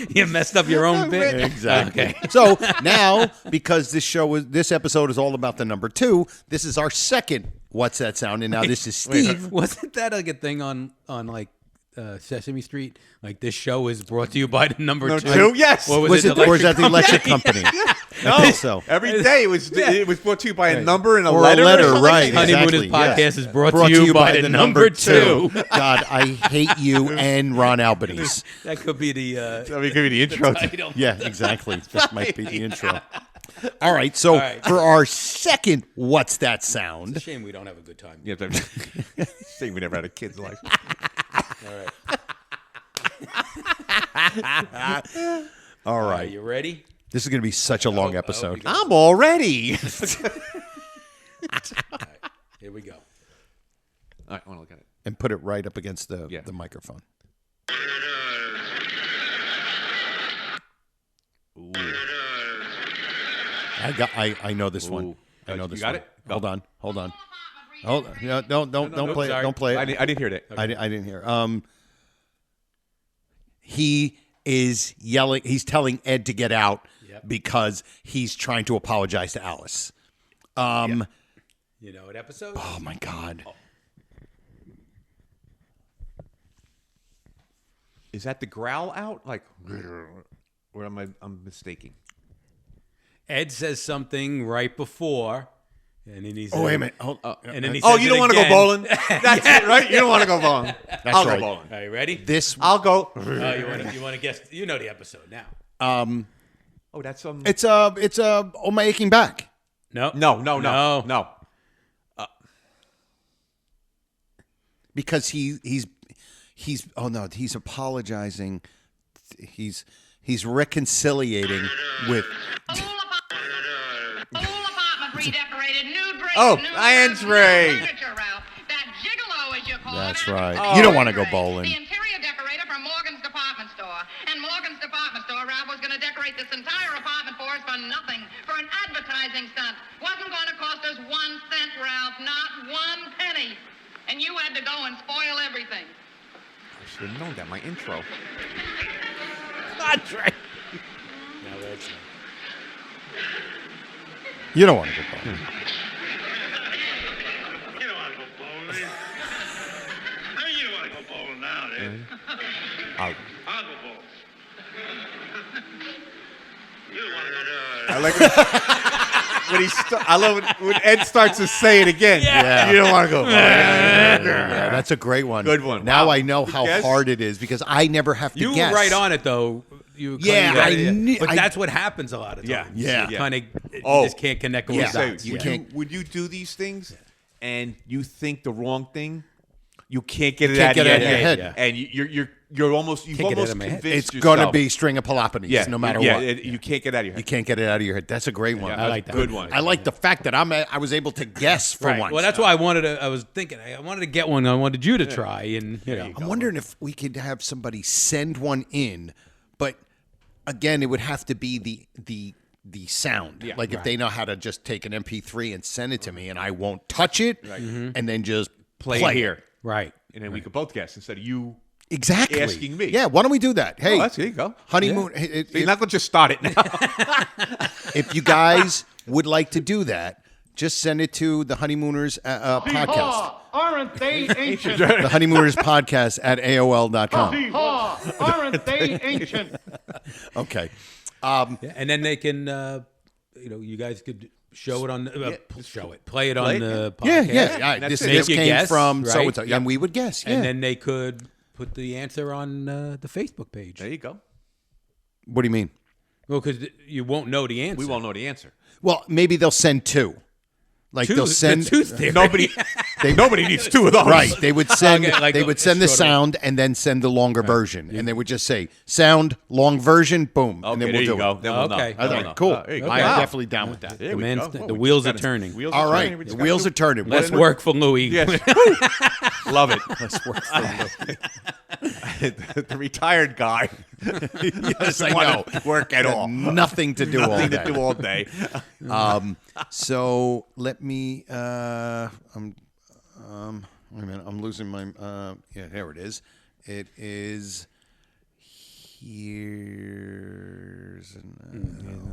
You messed up your own bit. Exactly. Okay. So now, because this episode is all about the number 2, this is our second What's That Sound? And now this is Steve. Wasn't that like a thing on like Sesame Street? Like, this show is brought to you by the number 2? Yes. Or was that the electric company? No. I think so. Every day it was brought to you by a number and a Or letter. a letter, or something. right. Honeymooners Exactly, podcast yes. is brought to you by the number 2. God, I hate you and Ron Albanese. That could be the That could be the intro. title. Yeah, exactly. This might be the intro. All right, so for our second What's That Sound? It's a shame we don't have a good time. Yeah, shame we never had a kid's life. All right. All right. You ready? This is going to be such a long episode. I'm all ready. Here we go. All right, I want to look at it. And put it right up against the microphone. Ooh. I know this one. I know this you got one. it? Go. Hold on. Hold on. No, don't play it. sorry. Don't play it. I didn't hear that. I didn't hear. He is yelling. He's telling Ed to get out because he's trying to apologize to Alice. You know what episode? Oh my God. Is that the growl out? Like, or am I'm mistaking? Ed says something right before, and then he's. Oh, wait a minute. And then he Oh, says you it don't want to go again. bowling? That's it, right? You don't want to go bowling. I'll right. go bowling. Are you ready? I'll go. You want to guess? You know the episode now. Oh, that's It's Oh My Aching Back. No. Because he's apologizing. He's reconciliating with. Whole apartment redecorated, new bricks, Oh, new Andre. furniture, Ralph. That gigolo, as you call That's it. right. Oh. You don't want to go bowling. The interior decorator from Morgan's department store. And Morgan's department store, Ralph, was going to decorate this entire apartment for us for nothing, for an advertising stunt. Wasn't going to cost us 1 cent, Ralph, not 1 penny. And you had to go and spoil everything. I should have known that. My intro. That's right. No, that's not. You don't want to go bowling. You don't want to go bowling. I mean, you don't want to go bowling now, dude. I'll I'll go bowling. You don't want to go. I like when I love it when Ed starts to say it again. Yeah. You don't want to go. Yeah, that's a great one. Good one. Now Wow. I know how Guess? hard it is because I never have to You guess. were right on it though. But that's what happens a lot of times. Yeah. You kind of you Oh. just can't connect with Yeah. the So dots. when you do these things and you think the wrong thing, you can't get it can't out get of it your out of your head. head. And you've almost get it out of my head. convinced It's going to yourself. be string of Peloponnese no matter what. You can't get out of your head. You can't get it out of your head. That's a great one. Yeah, I like that. Good one. I like the fact that I was able to guess for Right. once. Well, that's why I wanted to. I was thinking I wanted to get one. I wanted you to try, and you know. I'm wondering if we could have somebody send one in, but again, it would have to be the sound. Yeah. Like if they know how to just take an MP3 and send it to me, and I won't touch it, and then just Play it here. Right. And then we could both guess instead of you Exactly. asking me. Yeah. Why don't we do that? Hey, there you go. honeymoon. So you're not going to just start it now. If you guys would like to do that, just send it to the Honeymooners podcast. Aren't they ancient? The Honeymooners podcast at AOL.com. Aren't they ancient? Okay. And then they can, you guys could show it on, play it on the podcast. Yeah. That's This it. Make you came guess, from right? so and so, and we would guess. Yeah. And then they could put the answer on the Facebook page. There you go. What do you mean? Well, because you won't know the answer. We won't know the answer. Well, maybe they'll send two. Like Two- they'll send the two theory. Nobody needs two of those. Right. They would send Okay, like they a- would send the shorter- sound and then send the longer version. And they would just say sound, long version, boom. Okay, and then there we'll you do go. it. Then we'll know. Okay. I Then think we'll know. cool. There you go. I am Wow. definitely down with that. There The we man's- go. the we wheels just are gotta- turning. wheels All are right. turning. We The just wheels are gotta turning. Less work for Louis. Yes. Love it. Less work for Louis. The retired guy. Yes, I Doesn't know. wanna work at Got all. Nothing to do all Nothing day. to do all day. So let me. Wait a minute. I'm losing my. Yeah, there it is. It is. Here's.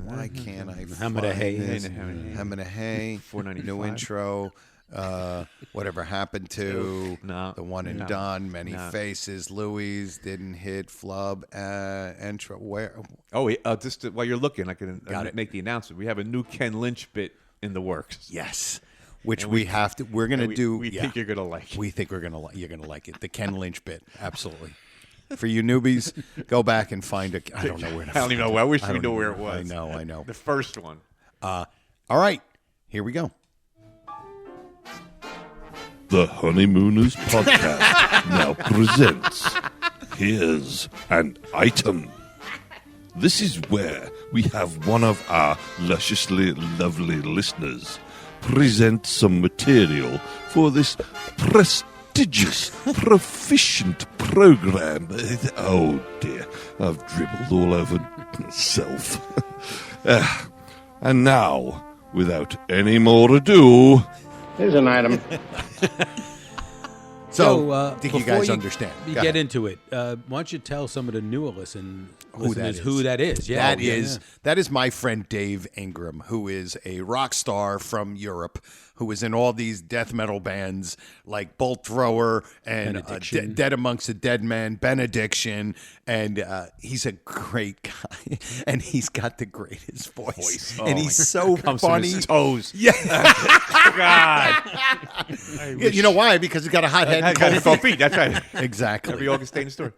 Why can't I? Hamada Hay. Hamada Hay. New intro. Whatever happened to No. the one and No. done? Many No. faces. Louis didn't hit flub. Intro. Where? Oh, just while you're looking, I can Got it. make the announcement. We have a new Ken Lynch bit in the works. Yes. Which And we have to. We're gonna and we- do. we think you're gonna like. We think we're gonna. You're gonna like it. The Ken Lynch bit. Absolutely. For you newbies, go back and find a. I don't know where to. I don't even know. I wish we don't knew where know. it was. I know. The first one. All right. Here we go. The Honeymooners podcast now presents Here's an item. This is where we have one of our lusciously lovely listeners present some material for this prestigious, proficient program. Oh dear, I've dribbled all over myself. And now, without any more ado, Here's an item. So, I think you before guys understand. You Go get ahead. into it. Why don't you tell some of the newer listeners who that is? Yeah, That is my friend Dave Ingram, who is a rock star from Europe, who is in all these death metal bands like Bolt Thrower and Benediction. Dead Amongst the Dead Men, Benediction, and he's a great guy, and he's got the greatest voice. Oh, and he's so comes from funny. his toes. Yeah. God. You know why? Because he's got a hot head and Got cold feet. That's right. Exactly. Every August day in the store.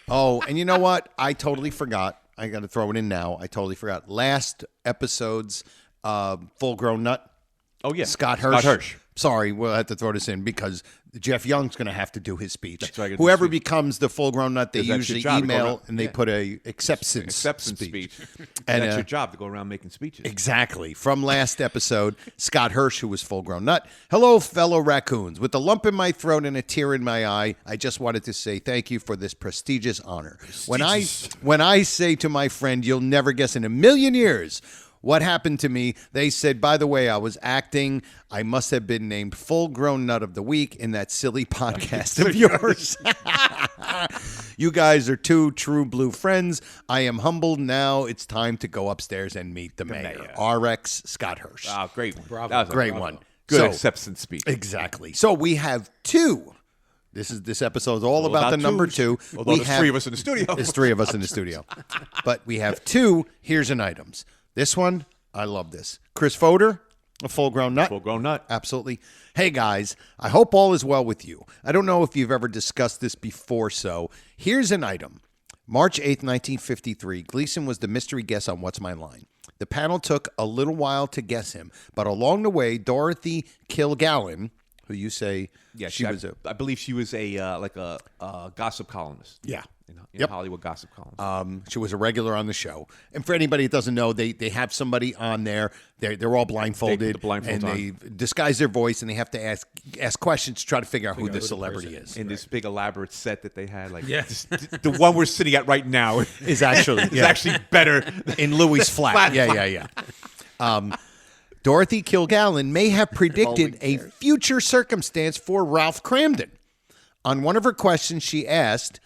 Oh, and you know what? I totally forgot. I got to throw it in now. I totally forgot. Last episode's Full Grown Nut. Oh, yeah. Scott Hirsch. Scott Hirsch. Sorry, we'll have to throw this in because Jeff Young's going to have to do his speech. That's right, I gotta do Whoever the speech. becomes the Full Grown Nut, they Because that's usually your job to go email around- and they yeah. put a acceptance speech. And, That's your job to go around making speeches. Exactly. From last episode, Scott Hirsch, who was Full Grown Nut. Hello, fellow raccoons. With a lump in my throat and a tear in my eye, I just wanted to say thank you for this prestigious honor. When I say to my friend, you'll never guess in a million years what happened to me, they said, by the way, I was acting. I must have been named Full Grown Nut of the Week in that silly podcast of yours. You guys are two true blue friends. I am humbled now. It's time to go upstairs and meet the mayor. RX Scott Hirsch. Oh, great. Bravo. That was a Great bravo. one. Good So- acceptance speech. Exactly. So we have two. This episode is all about the number two. Although there's three of us in the studio. There's three of us in the studio. But we have two Here's an Items. This one, I love this. Chris Fodor, a Full Grown Nut. Full Grown Nut. Absolutely. Hey, guys, I hope all is well with you. I don't know if you've ever discussed this before, so here's an item. March 8th, 1953, Gleason was the mystery guest on What's My Line. The panel took a little while to guess him, but along the way, Dorothy Kilgallen, who you say Yeah, she was a... I believe she was a like a gossip columnist. Yeah. In Hollywood gossip column. She was a regular on the show. And for anybody that doesn't know, they have somebody on there. They're all blindfolded. They put the blindfolds and they disguise their voice, and they have to ask questions to try to figure out who the celebrity is. In this big elaborate set that they had, like Yes. the one we're sitting at right now Is actually is actually better. in Louis' flat. Yeah. Dorothy Kilgallen may have predicted a future circumstance for Ralph Cramden. On one of her questions, she asked,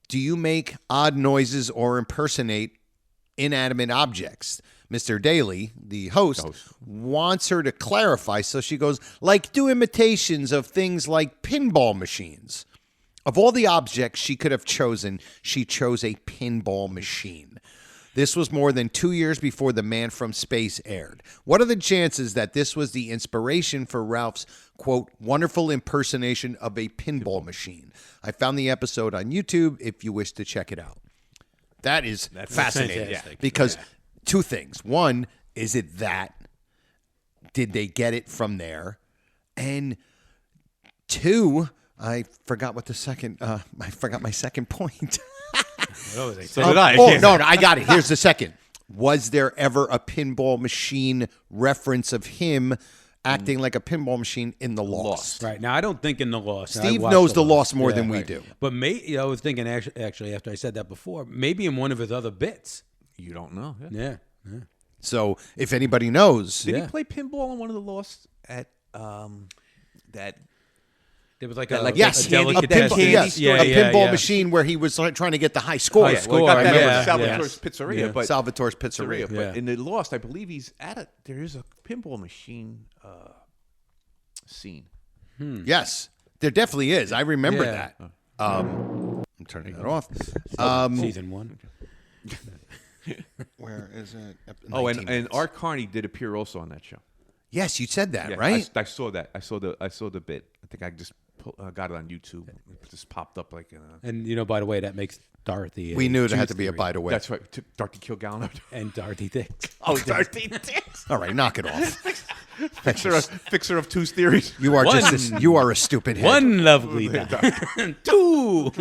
do you make odd noises or impersonate inanimate objects? Mr. Daly, the host, wants her to clarify, so she goes, like do imitations of things like pinball machines. Of all the objects she could have chosen, she chose a pinball machine. This was more than 2 years before The Man from Space aired. What are the chances that this was the inspiration for Ralph's, quote, wonderful impersonation of a pinball machine? I found the episode on YouTube if you wish to check it out. That's fascinating. fantastic. Because two things. One, is it that? Did they get it from there? And two, I forgot what the second, I forgot my second point. So did I. No, I got it. Here's the second. Was there ever a pinball machine reference of him acting like a pinball machine in The Lost? Right. Now, I don't think in The Lost. Steve knows The Lost more than we do. But I was thinking, actually, after I said that before, maybe in one of his other bits. You don't know. Yeah. So if anybody knows, Did he play pinball on one of the Lost at that? There was like That, a, like, a yes, delicatessen. a pinball machine where he was trying to get the high score. Well, he got that yeah, at Salvatore's Pizzeria, yeah. but Salvatore's Pizzeria. But in the Lost, I believe he's at a. There is a pinball machine scene. Yes, there definitely is. I remember Yeah. that. I'm turning that off. Season 1. Where is it? Oh, 19 and minutes. Art Carney did appear also on that show. Yes, you said that, Yeah, right? I saw that. I saw the bit. I think I just got it on YouTube. It just popped up like. And by the way, that makes Dorothy. We knew there had to be a by the way. That's right. Dorothy Kilgallen and Dorothy Dix. Oh, Dorothy Dix. All right, knock it off. Fixer of two theories. You are you are a stupid head. One lovely two.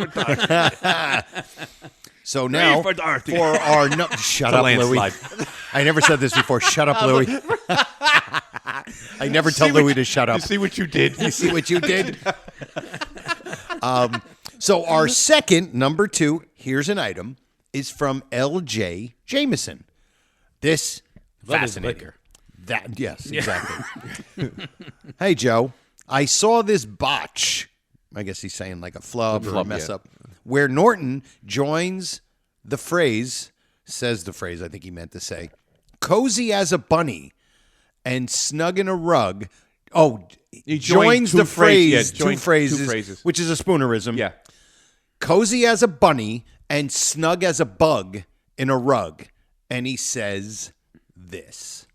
So now for our shut up, Louis. I never said this before. Shut up, Louis. I never tell Louis to shut up. You see what you did. You see what you did. So our second, number 2, here's an item, is from L.J. Jameson. This fascinating. That yes, exactly. Hey Joe, I saw this botch. I guess he's saying like a flub or a mess up, where Norton joins the phrase, says the phrase. I think he meant to say, "Cozy as a bunny," and snug in a rug. Oh, he joins the phrase, two phrases, which is a spoonerism. Yeah. Cozy as a bunny and snug as a bug in a rug. And he says this.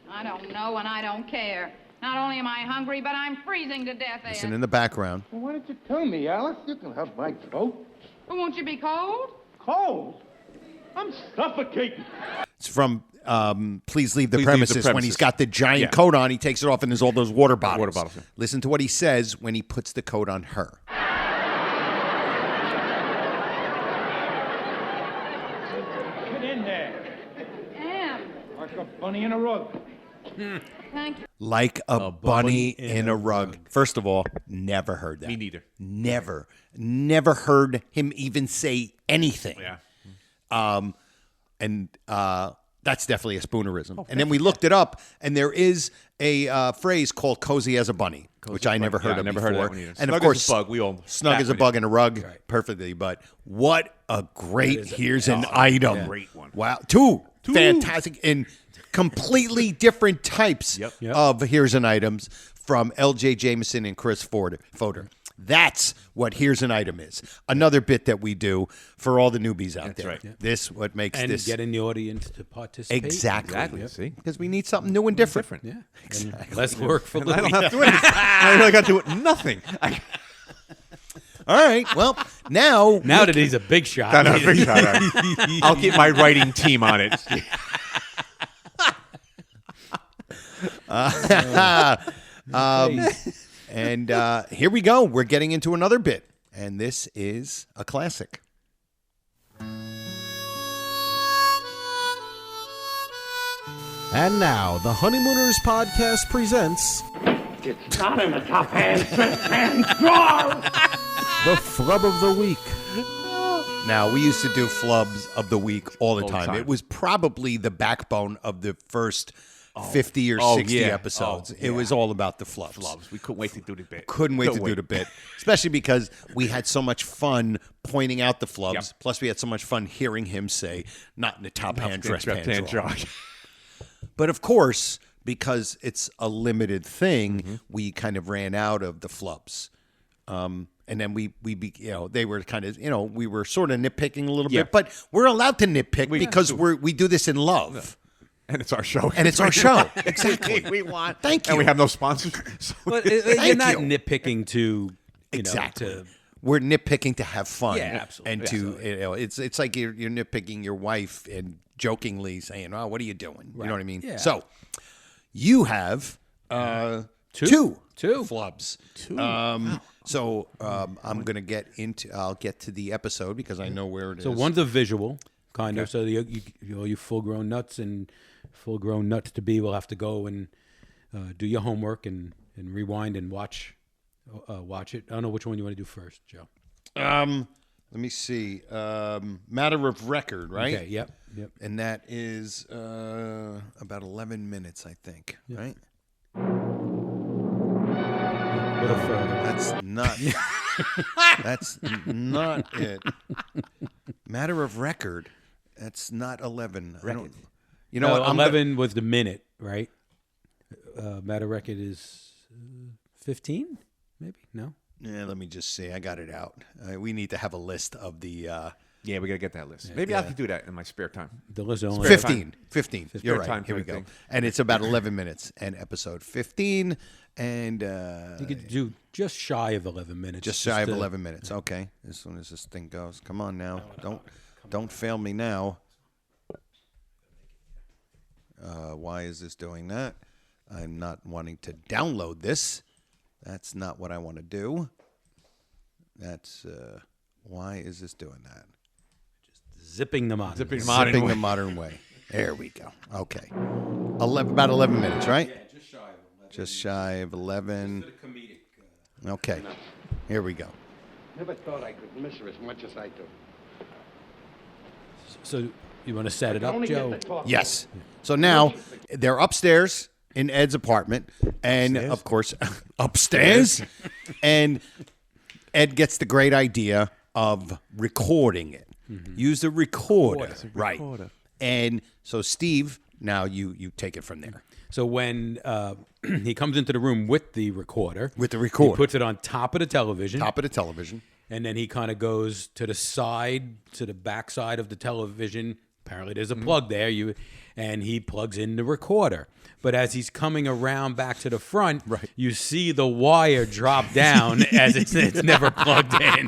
I don't know and I don't care. Not only am I hungry, but I'm freezing to death. Listen in the background. Well, why didn't you tell me, Alice? You can have my coat. But won't you be cold? Cold? I'm suffocating. It's from Please Leave the Premises. When he's got the giant coat on, he takes it off and there's all those water bottles. Water bottles. Listen to what he says when he puts the coat on her. Get in there. Am. Like a bunny in a rug. Thank you. Like a bunny in a rug. First of all, never heard that. Me neither. Never heard him even say anything. Yeah. And that's definitely a spoonerism. And then we looked it up, and there is a phrase called "cozy as a bunny," which I never heard of before. Heard of that one either. And Snug of course, as a bug. We all snug as a bug in a rug, perfectly. But what a great here's an item! Great one. Wow, two fantastic and completely different types of here's an items from L.J. Jameson and Chris Fodor. That's what here's an item is. Another bit that we do for all the newbies out there. Right. Yeah. This what makes and this getting the audience to participate. Exactly. Yep. See, because we need something new and different. Yeah, exactly. Less work for I don't have to do anything. I really got to do nothing. All right. Well, now that he's a big shot. Big shot. I'll get my writing team on it. And here we go. We're getting into another bit, and this is a classic. And now, the Honeymooners podcast presents It's not in the top hand drawer. the Flub of the Week. Now, we used to do flubs of the week all the time. It was probably the backbone of the first 50 or 60 episodes. It was all about the flubs. We couldn't wait to do the bit. Couldn't wait to do the bit, especially because we had so much fun pointing out the flubs. Yep. Plus, we had so much fun hearing him say, not in the top hand dress pants drawer. But of course, because it's a limited thing, we kind of ran out of the flubs. And then they were kind of, we were sort of nitpicking a little bit, but we're allowed to nitpick because we do this in love. And it's our show. Exactly. we want. Thank you. And we have no sponsors. But you're not nitpicking to, exactly. We're nitpicking to have fun. Yeah, absolutely. And it's like you're nitpicking your wife and jokingly saying, "Oh, what are you doing?" Right. You know what I mean? Yeah. So you have two flubs. Wow. So I'm gonna I'll get to the episode because I know where it is. So one's a visual kind of. So you full-grown nuts and full-grown nuts to be will have to go and do your homework and rewind and watch it. I don't know which one you want to do first, Joe. Let me see. Matter of record, right? Okay. Yep. And that is about 11 minutes, I think. Yep. Right? What if, that's not. That's not it. Matter of record. That's not 11. Record. You know what? 11 was the minute, right? Matter of record is 15, maybe? No. Yeah, let me just see. I got it out. We need to have a list of the Yeah, we got to get that list. Maybe I can do that in my spare time. The list is only 15. 15. Spare You're right. time Here we type go. thing. And it's about 11 minutes. And episode 15. And You could do just shy of 11 minutes. just shy of 11 minutes. Okay. As soon as this thing goes. Come on now. Don't fail me now. Why is this doing that? I'm not wanting to download this. That's not what I want to do. That's why is this doing that? Zipping the modern. Zipping The modern way. There we go. Okay. About 11 minutes, right? Yeah, just shy of 11. Just shy of 11. Okay. Here we go. Never thought I could miss her as much as I do. So you want to set it up, Joe? Yes. So now they're upstairs in Ed's apartment, and Upstairs? of course, upstairs. And Ed gets the great idea of recording it. Use the recorder, right? And so Steve, now you take it from there. So when he comes into the room with the recorder, With the he recorder, puts it on top of the television. top of the television. And then he kind of goes to the side, to the back side of the television. Apparently there's a plug there. And he plugs in the recorder. But as he's coming around back to the front, you see the wire drop down as it's never plugged in.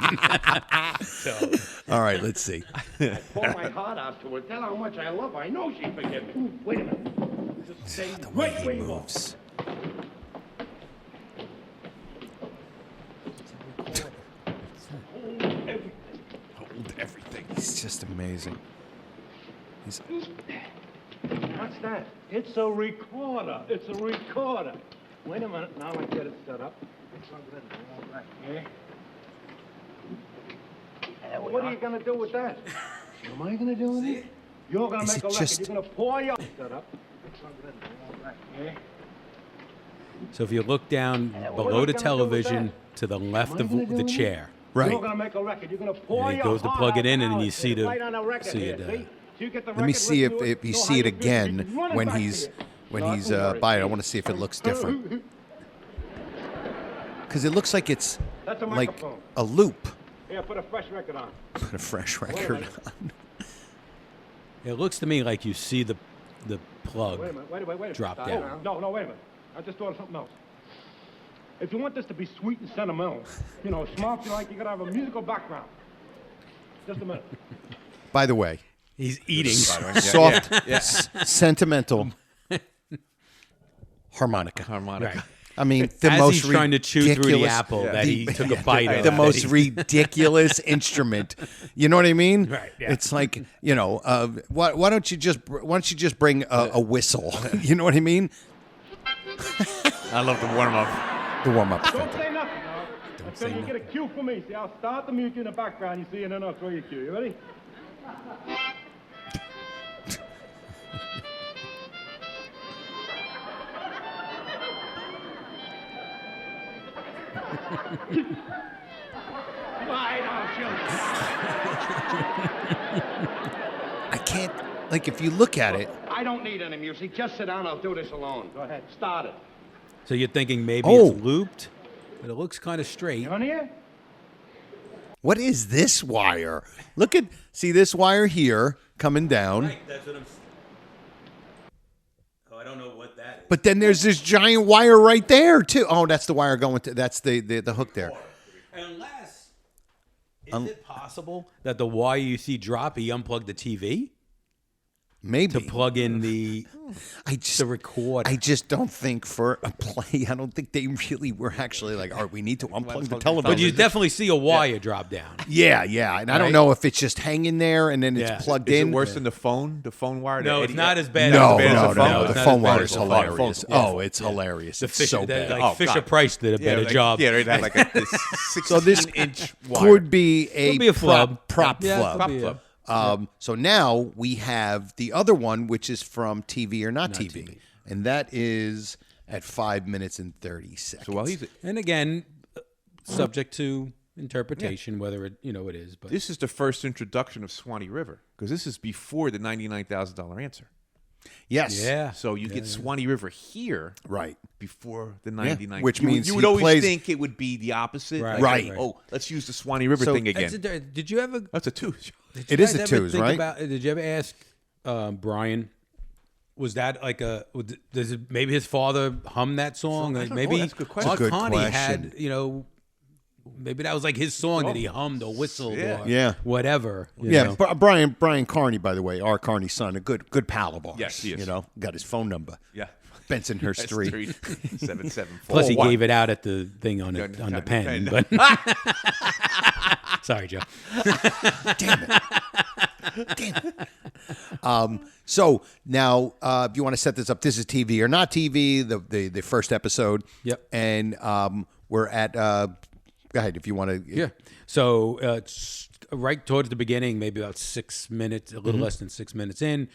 So, All right, let's see. I pour my heart out to her. Tell her how much I love her. I know she'd forgive me. Wait a minute. Just stay right where you are. Moves. Hold everything. He's just amazing. What's that? It's a recorder. It's a recorder. Wait a minute. Now I get it set up. What are you going to do with that? What am I going to do with it? You're going to make a record. You're going to pour your set up. so if you look down below the television to the left of the chair, Right. You're going to make a record. You're going to pour and he your goes to heart plug it out in, and now. then you see It's the right on the record see here, it. see? So you get the Let me record, see listen to if you know see how it you feel. again Run it when back he's to you. No, he's don't worry. by it. I want to see if it looks different because it looks like it's That's a like microphone. a loop. Here, put a fresh record on. Put a fresh record on. It looks to me like you see the plug. Wait a minute. Wait a minute. Drop Stop. down. No, wait a minute. I just thought of something else. If you want this to be sweet and sentimental, smart, you like, you gotta have a musical background. Just a minute. By the way, He's eating. soft, sentimental harmonica. Right. I mean, the As most he's trying to chew through the ridiculous- apple that he took a bite of. The most ridiculous instrument. You know what I mean? Right, yeah. It's like why don't you just bring a whistle? You know what I mean? I love the warm up. The warm up. Don't say nothing, Until you get a cue for me. See, I'll start the music in the background, you see, and then I'll throw you a cue. You ready? Why don't you? I can't. Like, if you look at it, I don't need any music. Just sit down. I'll do this alone. Go ahead. Start it. So you're thinking maybe Oh. it's looped, but it looks kind of straight. You on here? what is this wire? See this wire here coming down. That's what I'm. Oh, I don't know what that is. But then there's this giant wire right there too. Oh, that's the wire going to. That's the hook there. Unless, is it possible that the wire you see drop, he unplugged the TV Maybe to plug in the recorder? I just don't think for a play. I don't think they really were actually like, all right, we need to unplug the television. But you definitely see a wire drop down. Yeah, and I don't know if it's just hanging there and then it's plugged Is in. it worse than the phone? The phone wire? No, The it's Eddie- not as bad. No, as the phone. no, it's the not phone as wire bad is as the phone. hilarious. Oh, it's hilarious. It's Fisher, so bad. Fisher Price did a better job. Yeah, they had like a this 16 So this inch wire. could be a flub. prop Yeah, flub. could be a- So now we have the other one, which is from TV or not TV. And that is at 5 minutes and 30 seconds. So while he's And again, subject to interpretation, whether it is. But this is the first introduction of Swanee River because this is before the $99,000 answer. Yes. Yeah. So you get Swanee River here. Right. Before the 99. Which you, means you would he always plays- think it would be the opposite. Right. Right. Oh, let's use the Swanee River thing again. Did you ever? That's a two. It is a twos, right? Did you ever ask Brian? Was that like maybe his father hummed that song? I Like don't maybe know. That's a good question. That's a good Connie question. had, maybe that was like his song that he hummed or whistled Yeah. or whatever. you Yeah, know? Brian Carney, by the way, our Carney's son, a good pal of ours. Yes, he is. Got his phone number. Yeah. Bensonhurst Street. 774. Plus, he gave it out at the thing on the pen. But sorry, Joe. Damn it. So now, if you want to set this up, this is TV or not TV, the first episode. Yep. And we're at. Go ahead if you want to. Yeah. So it's right towards the beginning, maybe about 6 minutes, a little less than 6 minutes in.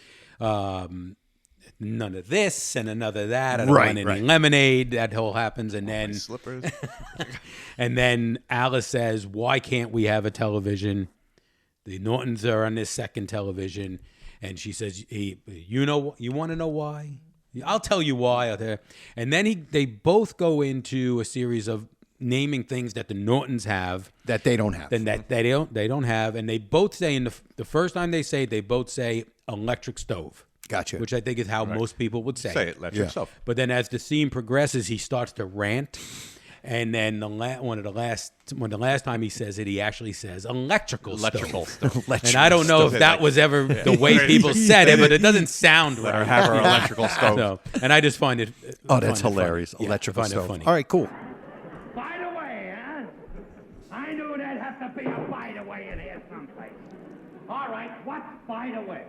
None of this and another that. I don't want any lemonade. That whole happens, and then Slippers. and then Alice says, "Why can't we have a television? The Nortons are on this second television." And she says, you want to know why? I'll tell you why. And then they both go into a series of naming things that the Nortons have that they don't have, and that they don't have. And they both say the first time they both say electric stove. Gotcha. Which I think is how most people would say. Say it, electric stove. But then as the scene progresses, he starts to rant. And then the last time he says it, he actually says electrical stove. And I don't know if that was ever the way people said it, but it doesn't sound right. Let her have her electrical stove. So, and I just find it. That's hilarious. Funny. Electrical find stove. It funny. All right, cool. By the way, huh? I knew there'd have to be a by the way in here someplace. All right, what's by the way?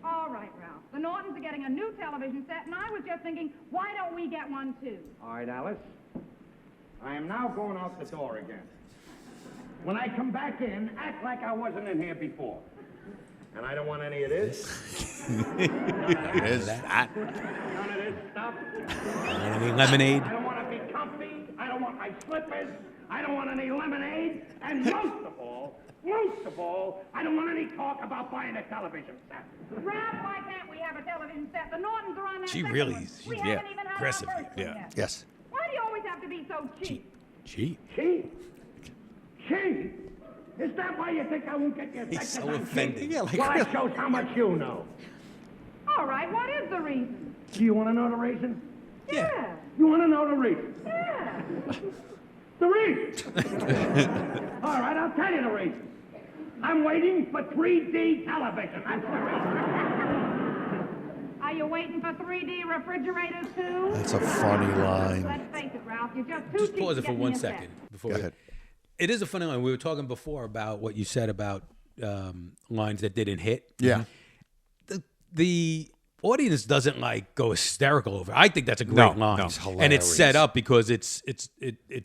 All right, Ralph. The Nortons are getting a new television set, and I was just thinking, why don't we get one too? All right, Alice. I am now going out the door again. When I come back in, act like I wasn't in here before. And I don't want any of this. It is that. None of this stuff. Any lemonade? I don't want to be comfy. I don't want my slippers. I don't want any lemonade. And most of all, I don't want any talk about buying a television set. Ralph, why can't we have a television set? The Nortons are on that She second really one. is. We Yeah. haven't even had Aggressive. our first one Yeah. yet. Yes. Why do you always have to be so cheap? Cheap. Cheap? Is that why you think I won't get your He's sex so if I'm offended. cheap? Yeah, well, that shows how much you know. All right, what is the reason? Do you want to know the reason? Yeah. You want to know the reason? Yeah. The reason. All right, I'll tell you the reason. I'm waiting for 3D television. That's the reason. Are you waiting for 3D refrigerators too? That's a funny line. Let's face it, Ralph, you're just too Just cheap pause to it for get me 1 a set. second. Before Go ahead. It is a funny line. We were talking before about what you said about lines that didn't hit. Yeah. The audience doesn't go hysterical over it. I think that's a great line. no. It's and it's set hilarious. up because it's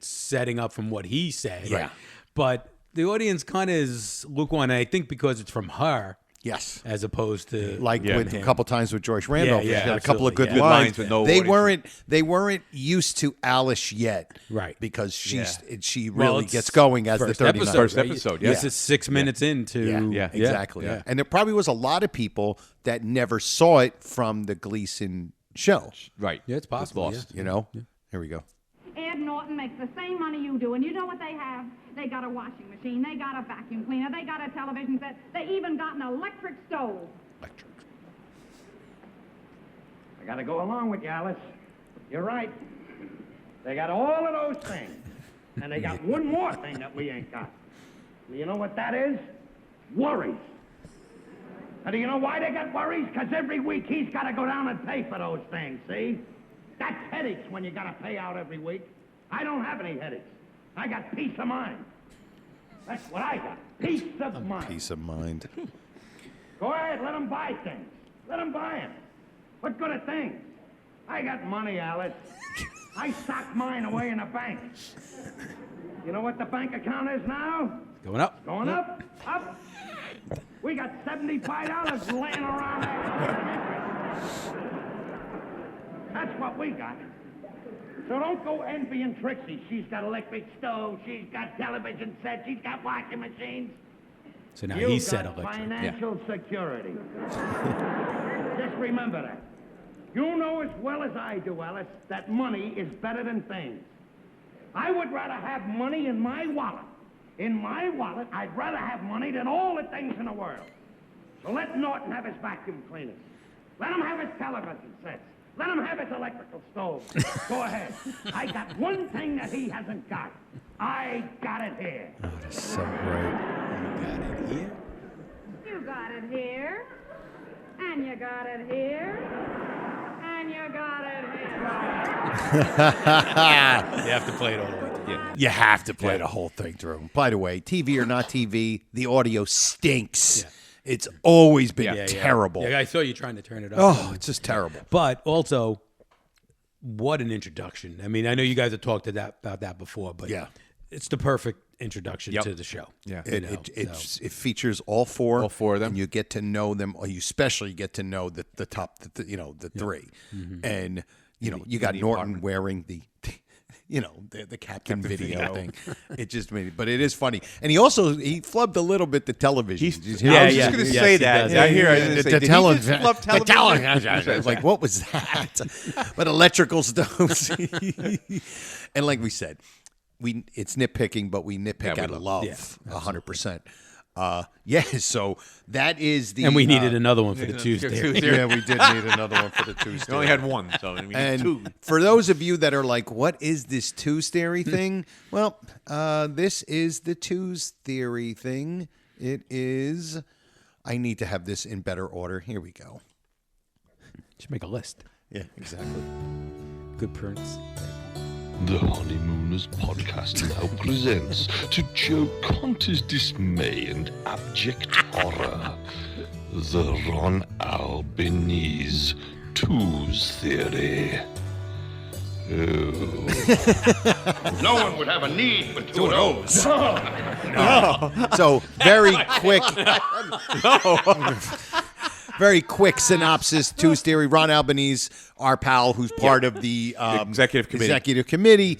setting up from what he said. Yeah. But the audience kind of is lukewarm. And I think because it's from her. Yes. As opposed to With a couple times with Joyce Randolph. Yeah, She had a couple of good absolutely, lines. lines with no they audience. weren't used to Alice yet. Right. Because she Well, really it's gets going as the first 39th. First episode, yeah. This is 6 minutes into. Yeah, exactly. Yeah. And there probably was a lot of people that never saw it from the Gleason show. Right. Yeah, it's possible. Lost. You know? Here we go. Ed Norton makes the same money you do, and you know what they have? They got a washing machine, they got a vacuum cleaner, they got a television set, they even got an electric stove. I got to go along with you, Alice. You're right. They got all of those things. And they got one more thing that we ain't got. You know what that is? Worries. And do you know why they got worries? Because every week he's got to go down and pay for those things, see? That's headaches when you got to pay out every week. I don't have any headaches. I got peace of mind. That's what I got. Peace of mind. Peace of mind. Go ahead, let them buy things. Let them buy them. What good are things? I got money, Alice. I sock mine away in a bank. You know what the bank account is now? Going up. Going up? Up? We got $75 laying around there. That's what we got. So don't go envying Trixie. She's got electric stove, she's got television sets, she's got washing machines. So now You he's got set electric. financial security. Just remember that. You know as well as I do, Alice, that money is better than things. I would rather have money in my wallet. In my wallet, I'd rather have money than all the things in the world. So let Norton have his vacuum cleaners. Let him have his television sets. Let him have his electrical stove. Go ahead. I got one thing that he hasn't got. I got it here. Oh, that's so great. You got it here. And you got it here. And you got it here. You have to play it all the way through. Yeah. You have to play the whole thing through. By the way, TV or not TV, the audio stinks. Yeah. It's always been terrible. Yeah, I saw you trying to turn it up. Oh, it's just terrible. But also, what an introduction. I mean, I know you guys have talked about that before, but it's the perfect introduction to the show. Yeah. It features all four of them. And you get to know them, or you especially get to know the top, the three. Mm-hmm. And, you got Norton wearing the Captain video thing. It just made it, but it is funny. And he flubbed a little bit the television. I was just going to say that. I hear the television. I was like, what was that? But electrical stoves. And like we said, it's nitpicking, but we nitpick out of love, 100%. So that is the... And we needed another one for the Tuesday. Yeah, we did need another one for the Tuesday. We only had one, so we need two. For those of you that are like, what is this Tues Theory thing? Well, this is the Tues Theory thing. It is... I need to have this in better order. Here we go. Should make a list. Yeah, exactly. Good prints. The Honeymooners podcast now presents, to Joe Conter's dismay and abject horror, the Ron Albanese Tues Theory. No one would have a need for two of those. So, very quick... Very quick synopsis, Tues Theory. Ron Albanese, our pal, who's part of the executive committee.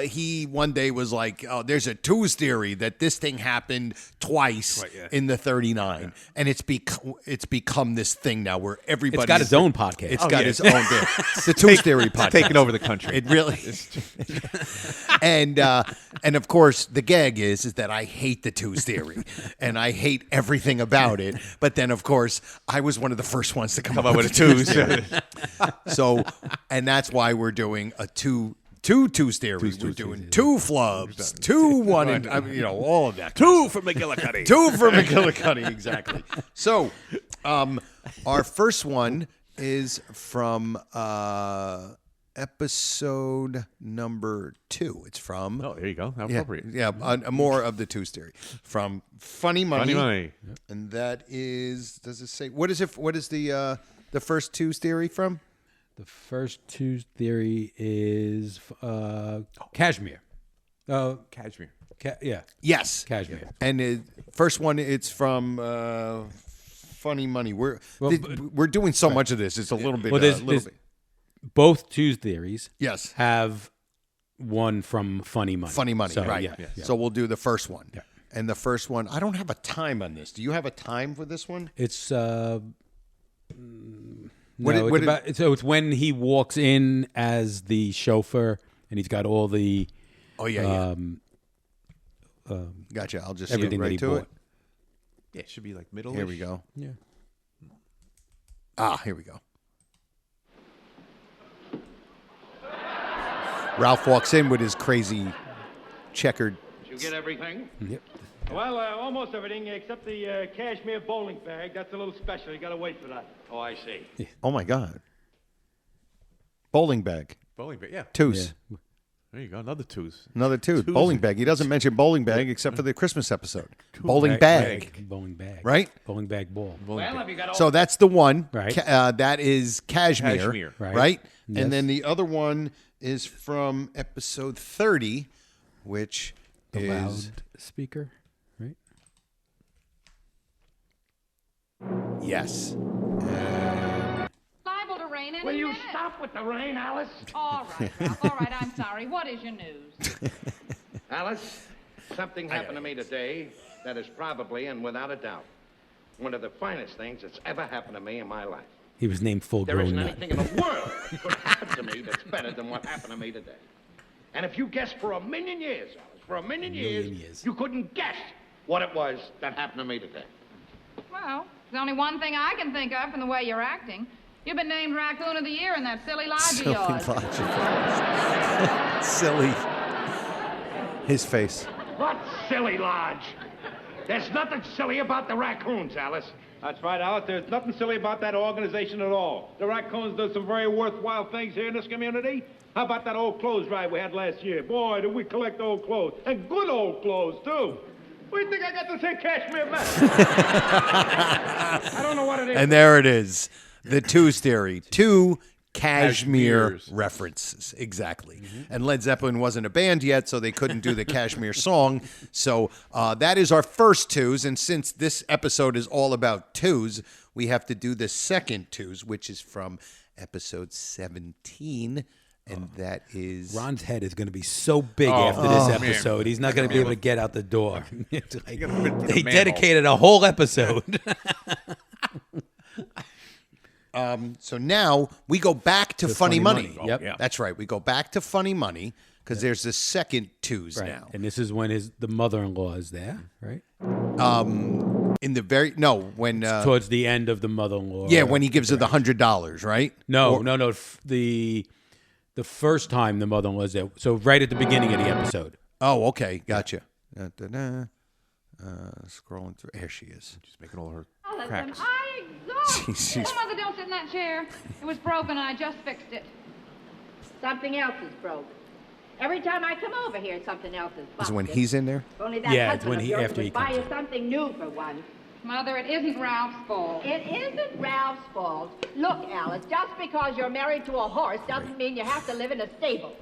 He one day was like, "Oh, there's a Tues Theory that this thing happened twice in the 39, and it's become this thing now where everybody. It's got its own podcast. It's got its own thing. The Tues Theory podcast, taking over the country. It really is. And of course, the gag is that I hate the Tues Theory, and I hate everything about it. But then, of course, I was one of the first ones to come up with a Tues Theory. So, and that's why we're doing a two Tues Theory. We're doing two flubs, 2, 1, and all of that. Two for McGillicuddy. Two for McGillicuddy, exactly. So, our first one is from episode number 2. It's from... Oh, there you go. How appropriate. Yeah, more of the Tues Theory. From Funny Money. Funny Money. And that is... Does it say... What is it? What is the first Tues Theory from? The first Tues Theory is Cashmere. Cashmere. Yes. Cashmere. And the first one, it's from Funny Money. We're doing so much of this. It's a little bit... Both Tues Theories have one from Funny Money. Funny Money, so, right. Yeah. So we'll do the first one. Yeah. And the first one, I don't have a time on this. Do you have a time for this one? It's... so it's when he walks in as the chauffeur, and he's got all the... Oh, gotcha. I'll just everything get right to it. Yeah, it should be like middle. Here we go. Yeah. Here we go. Ralph walks in with his crazy checkered... Did you get everything? Yep. Well, almost everything except the cashmere bowling bag. That's a little special. You got to wait for that. Oh, I see. Yeah. Oh, my God. Bowling bag. Bowling bag, yeah. Tues. Yeah. There you go. Another Tues. Another Tues. Bowling bag. He doesn't mention bowling bag except for the Christmas episode. Bowling bag. bag. Bowling bag. Right? Bowling bag ball. So that's the one. Right. That is Cashmere. Right? Yes. And then the other one is from episode 30, which the is... loudspeaker, right? Yes. Liable to rain any Will you minute. stop with the rain, Alice? All right, Ralph. All right, I'm sorry. What is your news? Alice, something happened to me today that is probably and without a doubt one of the finest things that's ever happened to me in my life. He was named Full There Grown isn't Nut. anything in the world that could happen to me that's better than what happened to me today. And if you guessed for a million years, Alice, for a million years, you couldn't guess what it was that happened to me today. Well, there's only one thing I can think of from the way you're acting. You've been named Raccoon of the Year in that silly lodge of yours. Silly. His face. What silly lodge? There's nothing silly about the raccoons, Alice. That's right, Alice. There's nothing silly about that organization at all. The Raccoons do some very worthwhile things here in this community. How about that old clothes drive we had last year? Boy, did we collect old clothes. And good old clothes, too. What do you think I got to say cashmere vest? I don't know what it is. And there it is. The Twos theory. Two Kashmir references. Exactly. And Led Zeppelin wasn't a band yet, so they couldn't do the Kashmir song. So that is our first twos. And since this episode is all about twos, we have to do the second twos, which is from episode 17. And that is... Ron's head is going to be so big after this episode. Man. He's not going to be able to get out the door. They dedicated a whole episode. So now we go back to Funny Money. Yep. Yeah. That's right. We go back to Funny Money because there's the second twos now. And this is when the mother-in-law is there, right? In the very when towards the end of the mother-in-law. Yeah, when he gives her the $100, right? No. The first time the mother-in-law is there. So right at the beginning of the episode. Oh, okay, gotcha. Scrolling through. Here she is. She's making all her Listen, cracks. I exhaust. Oh, Mother, don't sit in that chair. It was broken, and I just fixed it. Something else is broken. Every time I come over here, something else is busted. Is it when he's in there? Only that it's when he after he buy comes you something new for once. Mother, it isn't Ralph's fault. It isn't Ralph's fault. Look, Alice, just because you're married to a horse doesn't mean you have to live in a stable.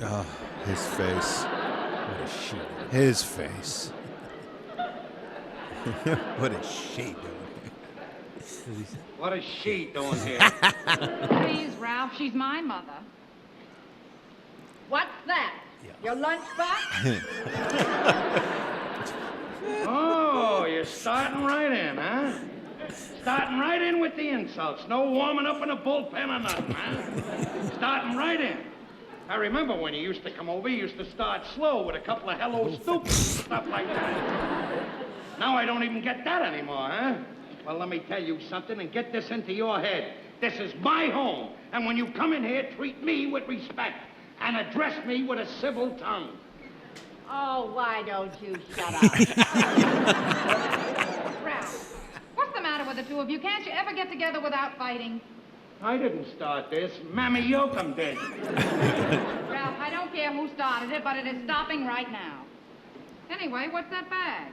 Oh, his face. What a shit. His face. What is she doing? What is she doing here? Please, Ralph, she's my mother. What's that? Your lunchbox? Oh, you're starting right in, huh? Starting right in with the insults. No warming up in a bullpen or nothing, huh? Starting right in. I remember when you used to come over, you used to start slow with a couple of hello stupids, stuff like that. Now I don't even get that anymore, huh? Well, let me tell you something and get this into your head. This is my home, and when you come in here, treat me with respect and address me with a civil tongue. Oh, why don't you shut up? Ralph, what's the matter with the two of you? Can't you ever get together without fighting? I didn't start this. Mammy Yoakum did. Ralph, I don't care who started it, but it is stopping right now. Anyway, what's that bag?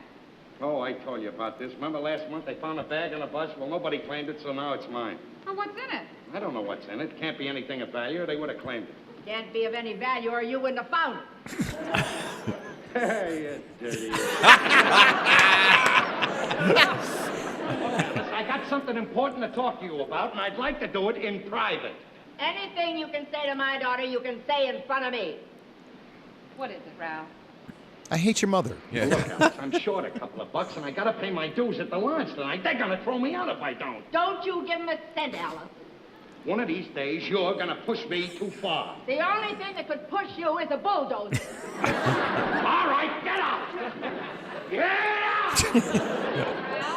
Oh, I told you about this. Remember last month they found a bag on a bus? Well, nobody claimed it, so now it's mine. Oh, what's in it? I don't know what's in it. Can't be anything of value, or they would have claimed it. Can't be of any value or you wouldn't have found it. Hey, you dirty. I got something important to talk to you about, and I'd like to do it in private. Anything you can say to my daughter, you can say in front of me. What is it, Ralph? I hate your mother. Yeah. Look, Alice, I'm short a couple of bucks, and I gotta pay my dues at the lodge tonight. They're gonna throw me out if I don't. Don't you give him a cent, Alice. One of these days, you're gonna push me too far. The only thing that could push you is a bulldozer. All right, get out! Get out!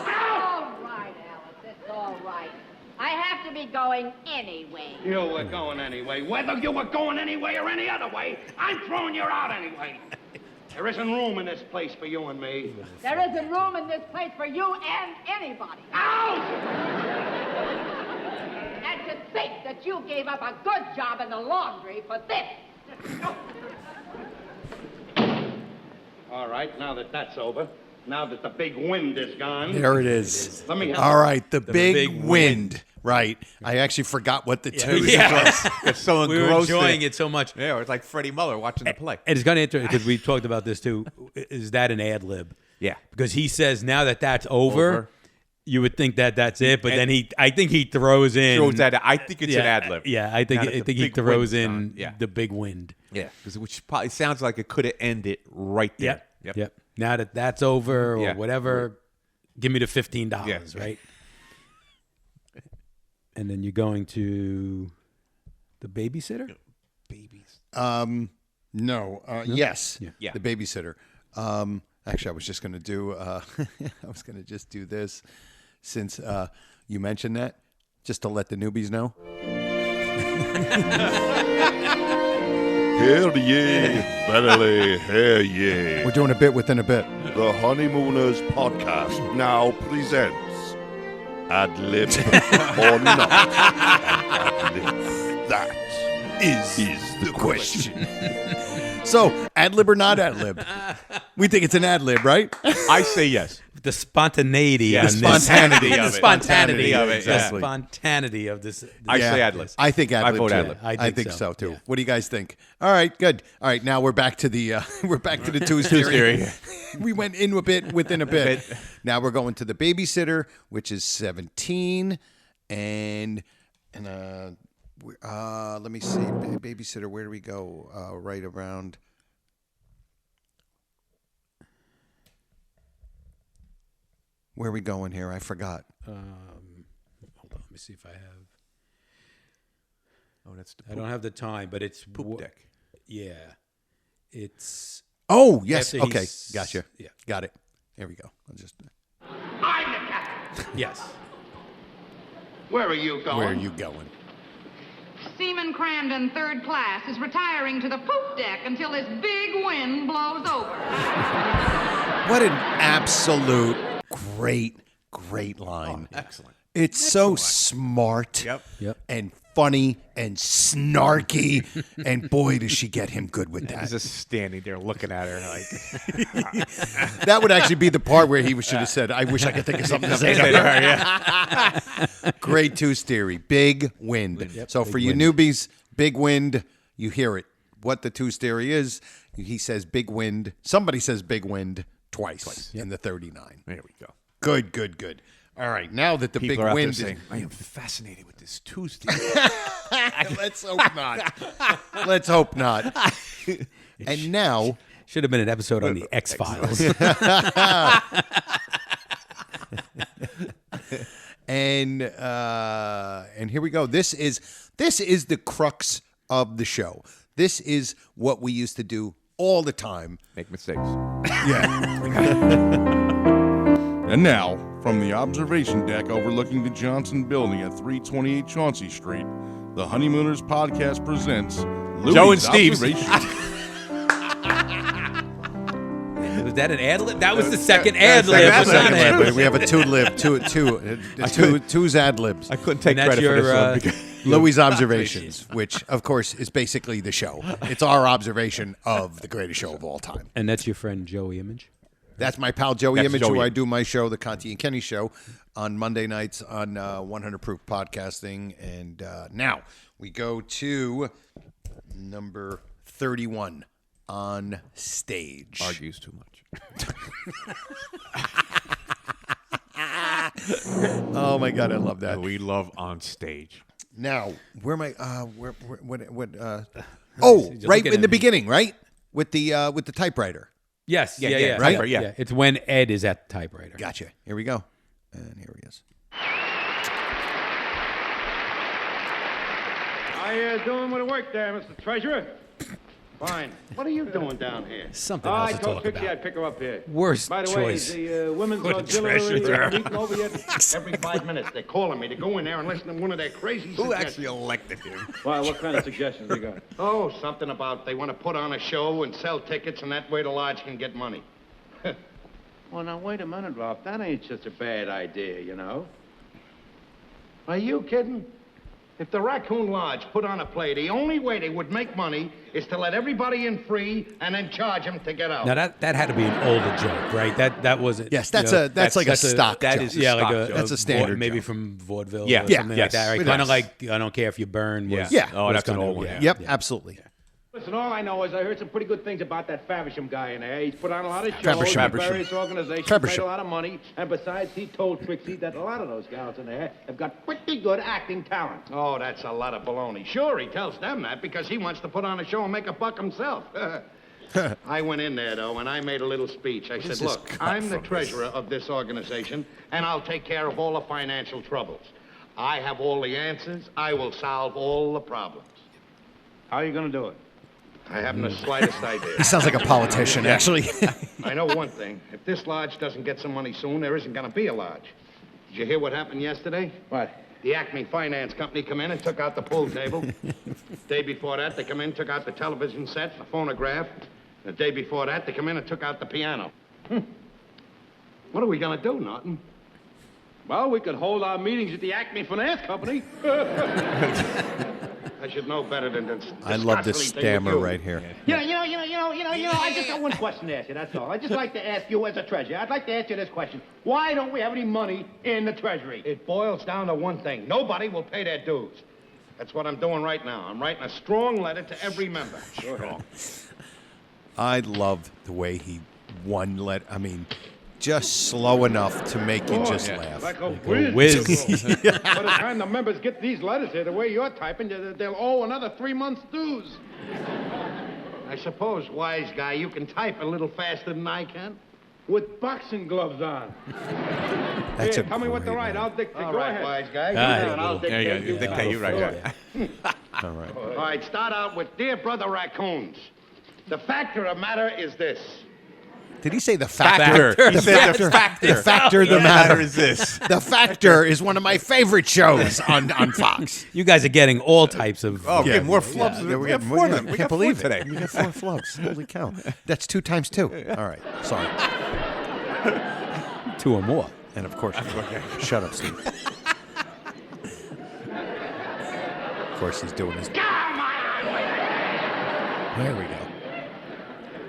All right, Alice, it's all right. I have to be going anyway. You were going anyway. Whether you were going anyway or any other way, I'm throwing you out anyway. There isn't room in this place for you and me. There isn't room in this place for you and anybody. Out! And to think that you gave up a good job in the laundry for this. All right, now that that's over, now that the big wind is gone. There it is. Let me have All right, the big wind. Right. I actually forgot what the twos was. It's so we were engrossed enjoying in it so much. Yeah, it's like Freddie Muller watching the play. And it's kind of interesting because we talked about this too. Is that an ad lib? Yeah. Because he says now that that's over. You would think that that's it, but then I think he throws in. I think it's an ad lib. Yeah, I think he throws in the big wind. Yeah, which probably sounds like it could have ended right there. Yep. Now that that's over or Yeah. whatever, give me the $15, Yeah. right? And then you're going to the babysitter? Babies. No. Yes. Yeah. The babysitter. Actually, I was just going to do. I was going to just do this, since you mentioned that, just to let the newbies know. Hell yeah, Bentley, hell yeah. We're doing a bit within a bit. The Honeymooners podcast now presents Ad Lib or Not Ad Lib. That is the question. So, ad lib or not ad lib? We think it's an ad lib, right? I say yes. The spontaneity. Yeah, on the this. spontaneity of The it. spontaneity of it, exactly. The spontaneity of this. I say ad lib. I think ad lib. I vote too. ad lib. I think so too. Yeah. What do you guys think? All right, good. All right, now we're back to the twos theory. We went in a bit within a bit. Now we're going to the babysitter, which is 17, and let me see, babysitter. Where do we go? Right around. Where are we going here? I forgot. Hold on, let me see if I have. Oh, that's the I don't have the time, but it's poop deck. Yeah, it's. Oh yes. After Okay, he's- gotcha. Yeah. Got it. Here we go. I'll just. I'm the captain. Yes. Where are you going? Where are you going? Seaman Crandon, 3rd class, is retiring to the poop deck until this big wind blows over. What an absolute great line. Excellent. It's so smart Yep. and funny and snarky. And boy, does she get him good with He's that. just standing there looking at her like. That would actually be the part where he should have said, I wish I could think of something to say to her. Grade 2's theory. Big wind. So for you newbies, big wind, you hear it. What the 2's theory is, he says big wind. Somebody says big wind twice. In the 39. There we go. Good. All right, now that the People big are out wind there is... saying, I am fascinated with this Tuesday. Let's hope not. Let's hope not. And now... Should have been an episode on the X-Files. And here we go. This is the crux of the show. This is what we used to do all the time. Make mistakes. Yeah. And now, from the observation deck overlooking the Johnson Building at 328 Chauncey Street, the Honeymooners podcast presents Louis' Joe and Steve's. observation. Was that an ad lib? That was the second ad lib. But we have a two's ad libs. I couldn't take And that's credit for your, this one. Because Louis' observations, which of course is basically the show. It's our observation of the greatest show of all time. And that's your friend Joey Image? That's my pal Joey That's Image, Joey. who I do my show, the Conti and Kenny Show, on Monday nights on 100 Proof Podcasting. And now we go to number 31, On Stage. argues too much. Oh my God, I love that. We love On Stage. Now, where am I? What? Just Right looking in the at me. beginning, right? With the typewriter. Yes. Yeah, Yeah. yeah, Yeah. right? typewriter, yeah. It's when Ed is at the typewriter. Gotcha. Here we go. And here he is. How you doing with the work there, Mr. Treasurer? Fine. What are you doing down here? Something I else to told talk Trixie about. I'd pick her up here. Worst By the choice. way, is the women's Good auxiliary treasurer. meeting over yet? Every 5 minutes, they're calling me to go in there and listen to one of their crazy Who suggestions. actually elected him? Why, what kind of suggestions you got? Oh, something about they want to put on a show and sell tickets, and that way the lodge can get money. Well, now, wait a minute, Ralph. That ain't such a bad idea, you know. Are you kidding? If the Raccoon Lodge put on a play, the only way they would make money is to let everybody in free and then charge them to get out. Now that had to be an older joke, right? That wasn't. Yes, that's like a stock that joke. is Yeah, like stock a joke. That's a standard maybe joke. from vaudeville. Yeah. or Yeah. something Yes. like that, right? It Kind is. of like I don't care if you burn. Was, Yeah. Oh, was that's an kinda- old one. yeah. Yep, Yeah. absolutely. Listen, all I know is I heard some pretty good things about that Faversham guy in there. He's put on a lot of shows Faversham. with various organizations, Faversham. made a lot of money, and besides, he told Trixie that a lot of those gals in there have got pretty good acting talent. Oh, that's a lot of baloney. Sure, he tells them that because he wants to put on a show and make a buck himself. I went in there, though, and I made a little speech. I said, look, I'm the treasurer of this organization, and I'll take care of all the financial troubles. I have all the answers. I will solve all the problems. How are you going to do it? I haven't the slightest idea. He sounds like a politician, actually. I know one thing. If this lodge doesn't get some money soon, there isn't going to be a lodge. Did you hear what happened yesterday? What? The Acme Finance Company come in and took out the pool table. Day before that, they come in, took out the television set, the phonograph. The day before that, they come in and took out the piano. What are we going to do, Norton? Well, we could hold our meetings at the Acme Finance Company. I should know better than this. I love this stammer right here. I just got one question to ask you, that's all. I'd just like to ask you as a treasurer, I'd like to ask you this question. Why don't we have any money in the treasury? It boils down to one thing. Nobody will pay their dues. That's what I'm doing right now. I'm writing a strong letter to every member. Strong. I love the way he just slow enough to make you just laugh. Like a whiz. By the time the members get these letters here, the way you're typing, they'll owe another 3 months' dues. I suppose, wise guy, you can type a little faster than I can. With boxing gloves on. That's Here, tell me what to write. I'll dictate. All Go right, ahead. wise guy. I'll dictate. You dictate, you right. All right. All right, start out with Dear Brother Raccoons. The fact of the matter is this. Did he say the factor? He said the factor. The factor, the matter is this. The Factor is one of my favorite shows on Fox. You guys are getting all types of. Oh, we get more flubs. Yeah, We got four of them. I We can't got believe four it. today. We got 4 flubs. Holy cow. That's 2 times 2. All right. Sorry. 2 or more. And of course, shut up, Steve. Of course, he's doing his. There we go.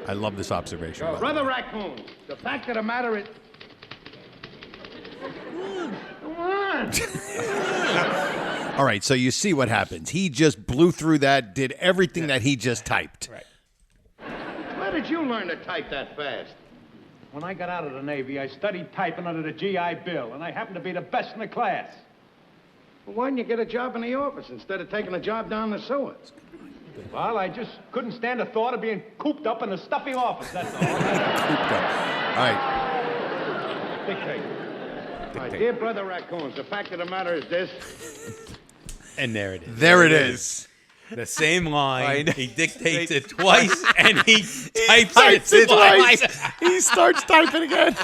I love this observation. Brother Raccoons, the fact of the matter is... Come on. All right, so you see what happens. He just blew through that, did everything that he just typed. Right. Where did you learn to type that fast? When I got out of the Navy, I studied typing under the GI Bill, and I happened to be the best in the class. Well, why didn't you get a job in the office instead of taking a job down the sewers? Well, I just couldn't stand the thought of being cooped up in a stuffy office, that's all. All right. Dictate. All right, Dear Brother Raccoons, the fact of the matter is this. And there it is. There it is. The same line. He dictates it twice, and he types It it twice. He starts typing again.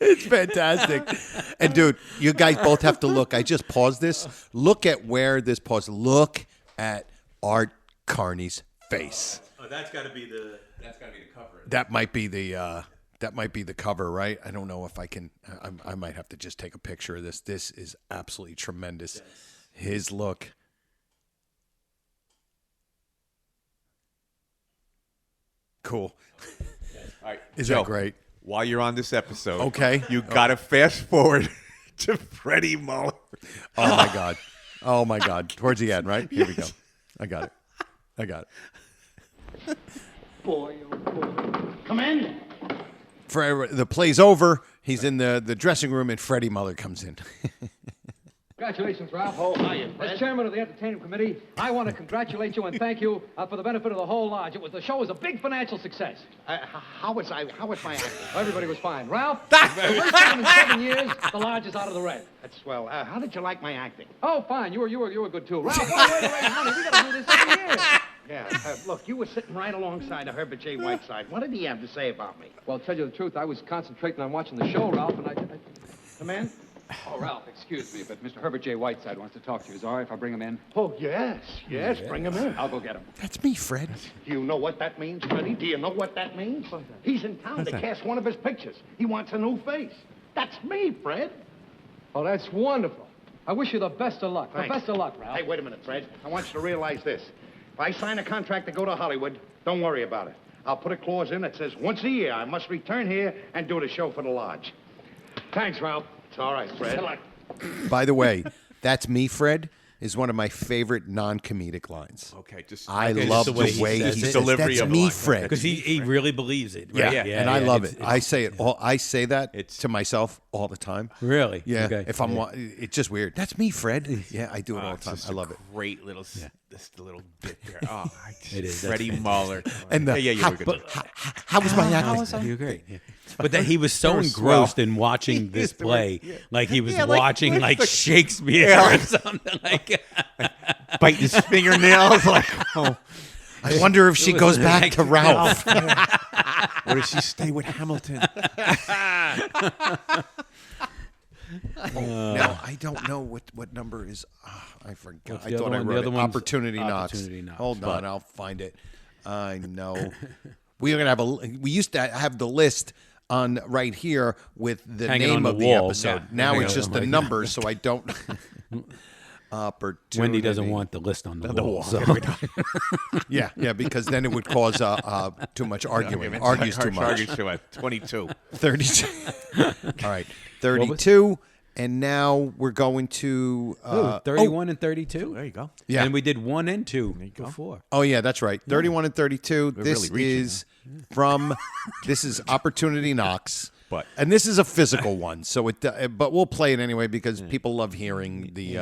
It's fantastic. And, dude, you guys both have to look. I just paused this. Look at where this pause. Look at Art Carney's face. Oh, that's got to be the cover. That might be the cover, right? I don't know if I can. I might have to just take a picture of this. This is absolutely tremendous. Yes. His look. Cool. All right, is Joe, that great? While you're on this episode, okay, you got to fast forward to Freddie Muller. Oh my God! Oh my God! Towards the end, right? Here we go. I got it. Boy, oh boy. Come in. The play's over. He's in the dressing room, and Freddie Muller comes in. Congratulations, Ralph. Oh, hiya, Fred. As chairman of the entertainment committee, I want to congratulate you and thank you for the benefit of the whole lodge. The show was a big financial success. How was my acting? Everybody was fine. Ralph, the first time in 7 years, the lodge is out of the red. That's swell. How did you like my acting? Oh, fine. You were good too. Ralph, what a way to raise money. We got to do this every year. Yeah. Look, you were sitting right alongside of Herbert J. Whiteside. What did he have to say about me? Well, to tell you the truth, I was concentrating on watching the show, Ralph, and I... Come in. Oh, Ralph, excuse me, but Mr. Herbert J. Whiteside wants to talk to you. Is it all right if I bring him in? Oh, yes, bring him in. I'll go get him. That's me, Fred. Do you know what that means, Freddie? Do you know what that means? He's in town to cast one of his pictures. He wants a new face. That's me, Fred. Oh, that's wonderful. I wish you the best of luck. Thanks. The best of luck, Ralph. Hey, wait a minute, Fred. I want you to realize this. If I sign a contract to go to Hollywood, don't worry about it. I'll put a clause in that says once a year I must return here and do the show for the lodge. Thanks, Ralph. It's all right, Fred. Good luck. By the way, that's me, Fred, is one of my favorite non-comedic lines. Okay, I love the way he says delivery that's of me, line. Fred. Because he really believes it. Right? Yeah, and I love it. I say it all. I say that to myself all the time. Really? Yeah. Okay. If I'm, it's just weird. That's me, Fred. Yeah, I do it all the time. I love it. Great little this little bit there. Oh, It is. Freddie Muller. And the, you were good. how was my acting? You're great. Yeah. But that he was so They were engrossed swell. in watching this play, like he was Yeah, like- watching like Shakespeare Yeah. or something like. Biting his fingernails. Like, oh. I wonder if she goes back to Ralph. Or does she stay with Hamilton? Now, I don't know what number is. I forgot. What's I the thought other I one? The wrote other it. one's Opportunity Knocks. Opportunity Knocks, Hold but- on, I'll find it. I know. We're gonna have we used to have the list on right here with the Hanging name on the of the wall. episode. Yeah. Now Hanging it's on just the the wall. numbers, so I don't. Opportunity. Wendy doesn't want the list on the wall. So. Yeah, because then it would cause too much arguing. Argues too much. Argues too much. 22. 32. All right, 32. And now we're going to 31 and 32. There you go. Yeah. And we did 1 and 2 before. Oh yeah, that's right. 31 and 32. This really reaching, is from. This is Opportunity Knocks. But and this is a physical one, so but we'll play it anyway because people love hearing the.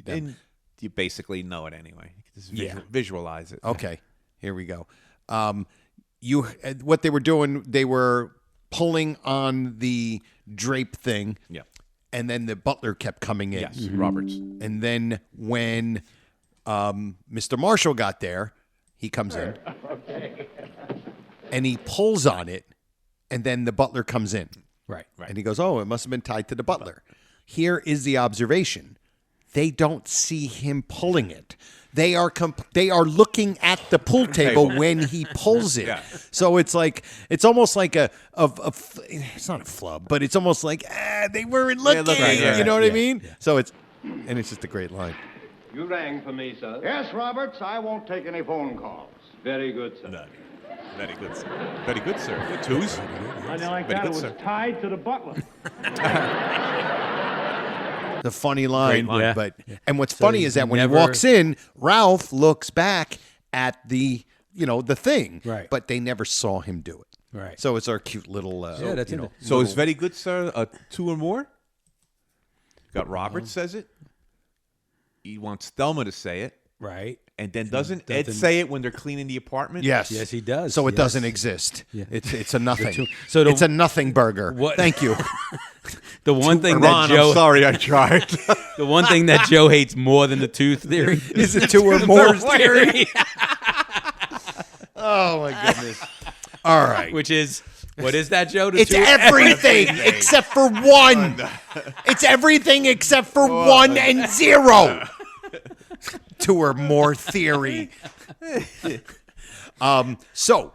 And you basically know it anyway. Just visualize it. Okay, here we go. What they were doing, they were pulling on the drape thing. Yeah. And then the butler kept coming in. Yes, Roberts. And then when Mr. Marshall got there, he comes in. Okay. And he pulls on it, and then the butler comes in. Right. And he goes, oh, it must have been tied to the butler. Here is the observation. They don't see him pulling it. They are looking at the pool table when he pulls it. Yeah. So it's almost like it's not a flub, but it's almost like they weren't looking. You know what I mean? Yeah. So it's just a great line. You rang for me, sir. Yes, Roberts, I won't take any phone calls. Very good, sir. No. Very good, sir. Very good, sir. Twos. I know like Very that. good, It was sir. tied to the butler. The funny line, line. but Yeah. and what's So funny he's is that when never- he walks in, Ralph looks back at the thing, Right. But they never saw him do it, Right. So it's our cute little, that's you know, So is very good, sir, 2 or more? Got Roberts says it. He wants Thelma to say it. Right. And then doesn't Ed say it when they're cleaning the apartment? Yes, Yes, he does. So it Yes. doesn't exist. Yeah. It's a nothing. So it's a nothing burger. What- Thank you. The one thing Ron, that Joe I'm sorry I tried. the one thing that Joe hates more than the tooth theory Is it 2 or more the theory? Oh my goodness! All right, Which is what is that, Joe? The it's tooth- everything except for 1. It's everything except for 1 and 0. 2 or more theory. So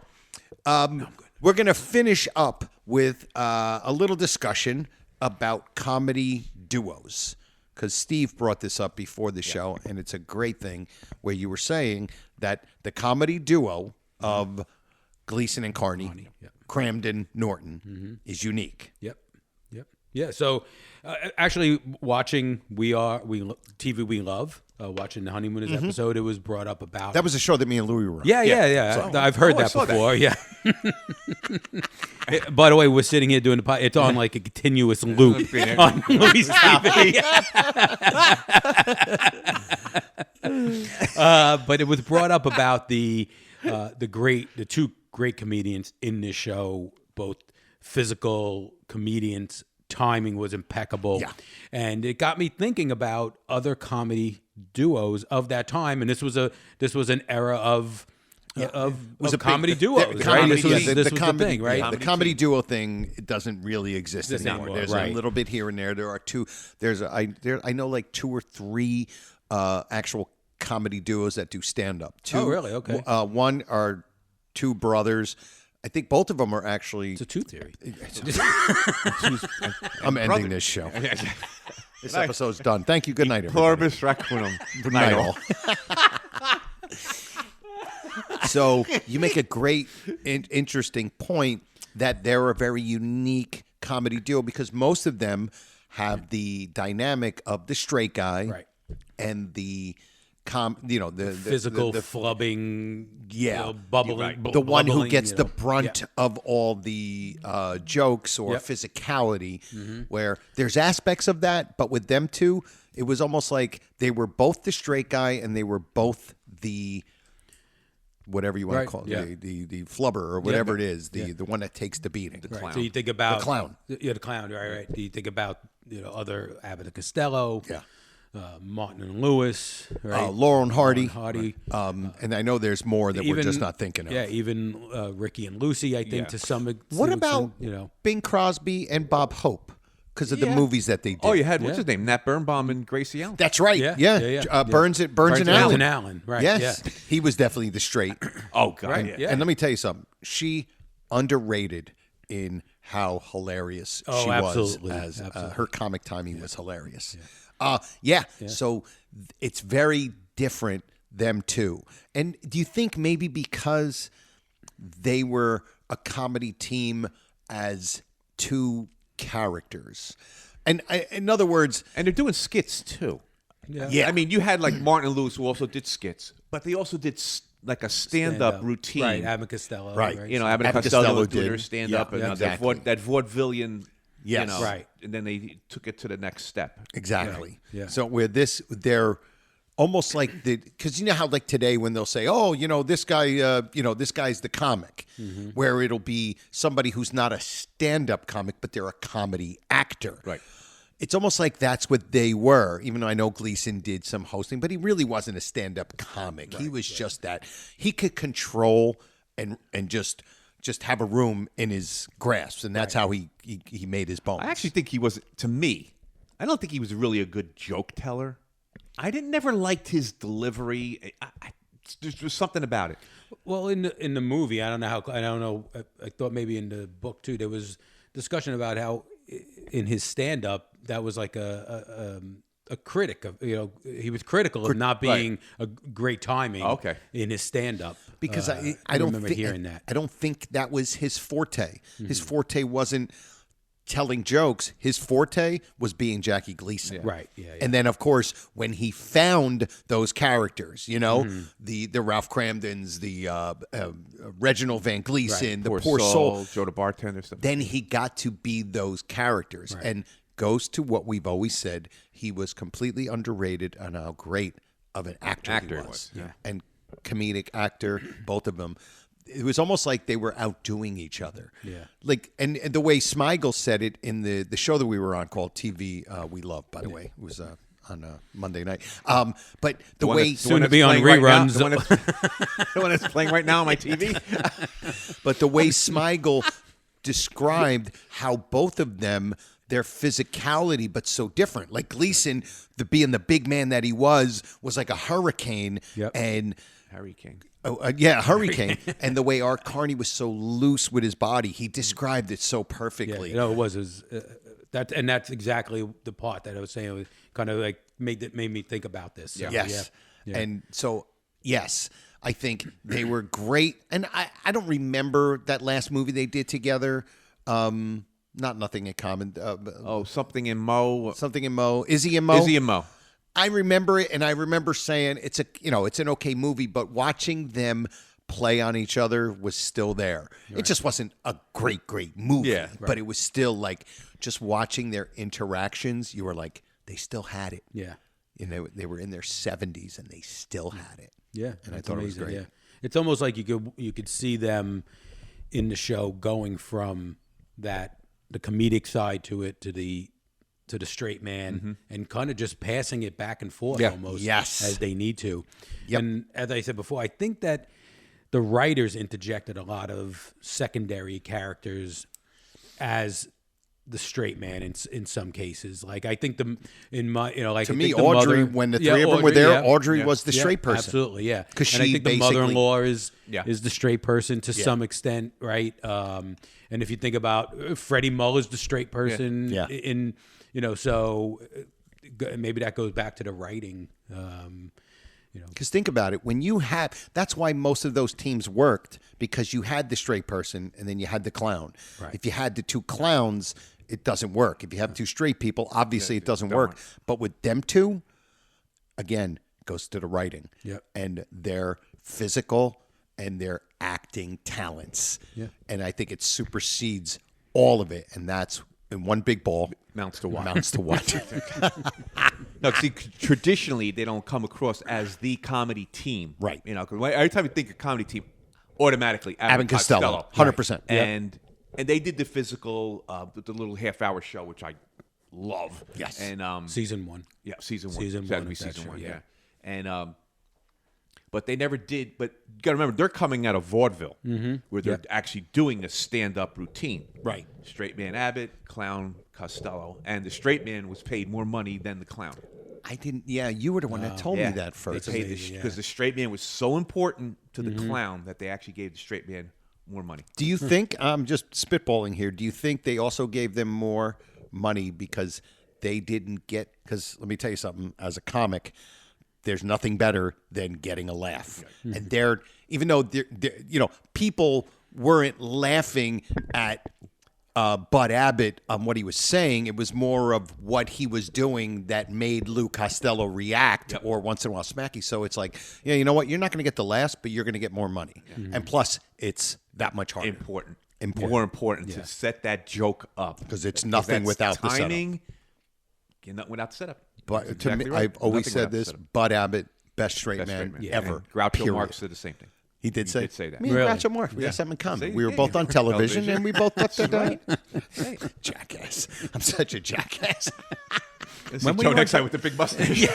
we're going to finish up with a little discussion about comedy duos, because Steve brought this up before the show, and it's a great thing where you were saying that the comedy duo of Gleason and Carney, Cramden, Norton is unique. Yep. Yeah. So, actually, watching TV We Love, watching the Honeymooners episode, it was brought up about That was a show that me and Louie were on. Yeah. I've heard that before. Yeah. By the way, we're sitting here doing the podcast. It's on like a continuous loop on Louis TV. But it was brought up about the two great comedians in this show, both physical comedians. Timing was impeccable. Yeah. And it got me thinking about other comedy duos of that time. And this was an era of comedy duos, right? This was the thing, right? The comedy duo thing doesn't really exist anymore. There's a little bit here and there. There are 2. I know like 2 or 3 actual comedy duos that do stand up. 2. Oh, really? Okay. One are 2 brothers. I think both of them are actually. It's a tooth theory. I'm ending this show. This episode's done. Thank you. Good night, everybody. Pluribus requiem. Good night, all. So you make a great, interesting point that they're a very unique comedy duo because most of them have the dynamic of the straight guy, right, and the physical flubbing, bubbling, the one who gets the brunt of all the jokes or physicality. Where there's aspects of that, but with them two, it was almost like they were both the straight guy and they were both the whatever you want to call it, the flubber or whatever it is, the one that takes the beating. The clown. So you think about the clown. Yeah, the clown. Right. Do you think about other Abbott and Costello? Yeah. Martin and Lewis, right? Laurel and Hardy. Right. And I know there's more that we're just not thinking of. Yeah, even Ricky and Lucy, I think, to some extent. What about Bing Crosby and Bob Hope? Because of the movies that they did. Oh, you had, what's his name? Nat Birnbaum and Gracie Allen. That's right. Yeah. Burns and Allen. Burns and Allen, right. Yes. He was definitely the straight. Oh, God. Right? And let me tell you something. She underrated in how hilarious she was. As her comic timing was hilarious. So it's very different, them two. And do you think maybe because they were a comedy team as two characters, and in other words, and they're doing skits too. Yeah. I mean, you had like Martin and Lewis who also did skits, but they also did like a stand-up routine. Right, Abbott and Costello. Right. Abbott and Costello did their stand stand-up, and that vaudevillian. Yes. Right. And then they took it to the next step. Exactly. Yeah. So with this, they're almost like because you know how like today when they'll say, oh, this guy, this guy's the comic, where it'll be somebody who's not a stand-up comic, but they're a comedy actor. Right. It's almost like that's what they were, even though I know Gleason did some hosting, but he really wasn't a stand-up comic. He was just that. He could control and just have a room in his grasp, and that's how he made his bones. I actually think he was, to me, I don't think he was really a good joke teller. I never liked his delivery. There's something about it. Well, in the movie, I don't know. I thought maybe in the book too, there was discussion about how in his stand-up that was like a critic of he was critical of not being a great timing. In his stand-up because I don't remember hearing that. I don't think that was his forte. His forte wasn't telling jokes. His forte was being Jackie Gleason. Right. Yeah. And then, of course, when he found those characters, the Ralph Cramdens, the Reginald Van Gleason, the Poor Soul, Joe the Bartender, then he got to be those characters. Right. And goes to what we've always said, he was completely underrated on how great of an actor he was. Yeah. And comedic actor, both of them. It was almost like they were outdoing each other. Yeah. Like, and the way Smigel said it in the show that we were on called TV We Love, by the way. It was on Monday night. But the way... Soon to be on reruns. The one that's playing right now on my TV. But the way Smigel described how both of them... their physicality, but so different. Like Gleason, being the big man that he was like a hurricane. Yep. And Hurricane. Hurricane. And the way Art Carney was so loose with his body, he described it so perfectly. Yeah, it was that's exactly the part that I was saying. It was kind of like made me think about this. So, yes. Yeah. And so, yes, I think they were great. And I don't remember that last movie they did together. Nothing in common. Something in Mo. Something in Mo. Izzy and Mo. Izzy and Mo. I remember it, and I remember saying it's an okay movie, but watching them play on each other was still there. Right. It just wasn't a great movie, but it was still like just watching their interactions. You were like, they still had it. Yeah, they were in their 70s and they still had it. Yeah, and I thought it was great. Yeah. It's almost like you could see them in the show going from the comedic side to it to the straight man and kind of just passing it back and forth almost as they need to. Yep. And as I said before, I think that the writers interjected a lot of secondary characters as the straight man in some cases. Like I think to me, Audrey, when the three of them were there, Audrey was the straight person. Absolutely, yeah. Because I think the mother-in-law is the straight person to some extent, right? And if you think about Freddie Muller's the straight person in so maybe that goes back to the writing. Because think about it, that's why most of those teams worked, because you had the straight person and then you had the clown. Right. If you had the two clowns, it doesn't work. If you have two straight people, obviously it doesn't work. But with them two, again, it goes to the writing and their physical and their acting talents. Yeah. And I think it supersedes all of it, and that's in one big ball. Mounts to what? Mounts to what? No, see, traditionally they don't come across as the comedy team, Right. 'Cause every time you think of comedy team, automatically Abbott and Costello, 100%. Yep. And they did the physical, the little half-hour show, which I love. Yes. And season 1. Yeah, season 1. Season That would 1 be of that season show, 1. yeah. Yeah. And but they never did. But you got to remember, they're coming out of vaudeville, where they're actually doing a stand-up routine. Right. Straight man Abbott, clown Costello, and the straight man was paid more money than the clown. I didn't. Yeah, you were the one that told me that first. They paid because the straight man was so important to the clown that they actually gave the straight man more money. Do you think, I'm just spitballing here, do you think they also gave them more money because they didn't get, because let me tell you something, as a comic, there's nothing better than getting a laugh. And even though people weren't laughing at Bud Abbott on what he was saying, it was more of what he was doing that made Lou Costello react or once in a while smacky. So it's like, yeah, you know what? You're not going to get the laughs, but you're going to get more money. And plus, it's that much harder. Important. More important to set that joke up. Because it's nothing without the setup. Timing, nothing without the setup. But That's to exactly me, right. I've always Nothing said without the this, setup. Bud Abbott, best straight Best man straight man. ever. And Groucho period. Marx said the same thing. He did say that. Me and Groucho Marx, we got something in common. We were both on television, and we both looked at jackass. I'm such a jackass. When Joe next time with the big mustache.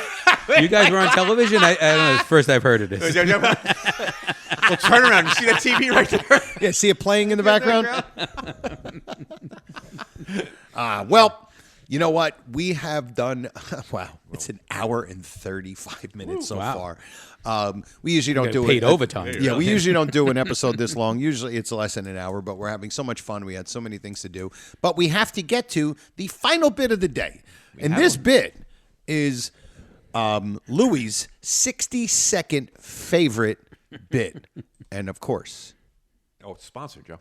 You guys were on television? I don't know. It's the first I've heard of this. Well, turn around. You see that TV right there? Yeah, see it playing in the background? Well, you know what? We have done, it's an hour and 35 minutes so far. We usually don't do paid overtime. Yeah, we usually don't do an episode this long. Usually it's less than an hour, but we're having so much fun. We had so many things to do. But we have to get to the final bit of the day. And this bit is Louie's 60-second favorite bit. And of course... Oh, it's sponsored, Joe.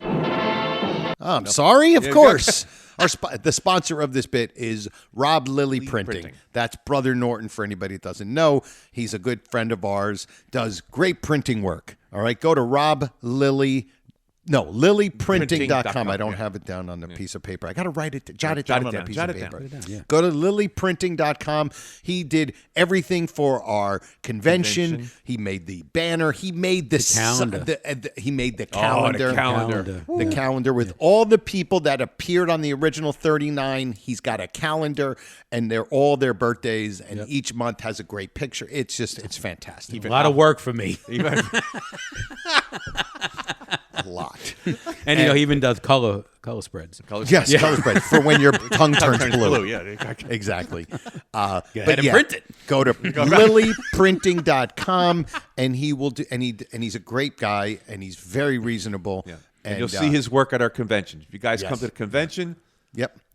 I'm sorry, of course. The sponsor of this bit is Rob Lilly Printing. That's Brother Norton, for anybody that doesn't know. He's a good friend of ours, does great printing work. All right, go to lilyprinting.com. I don't have it down on the piece of paper. I got to jot it down on a piece of paper. Go to lilyprinting.com. He did everything for our convention. He made the banner. He made the calendar. He made the calendar. The calendar with all the people that appeared on the original 39. He's got a calendar, and they're all their birthdays, and each month has a great picture. It's fantastic. A lot of work for me. A lot. And he even does color spreads. Color spreads for when your tongue turns blue. Yeah, exactly. Go ahead and print it. Go to lilyprinting.com, and he will do. And he's a great guy, and he's very reasonable. Yeah. And you'll see his work at our convention. If you guys come to the convention,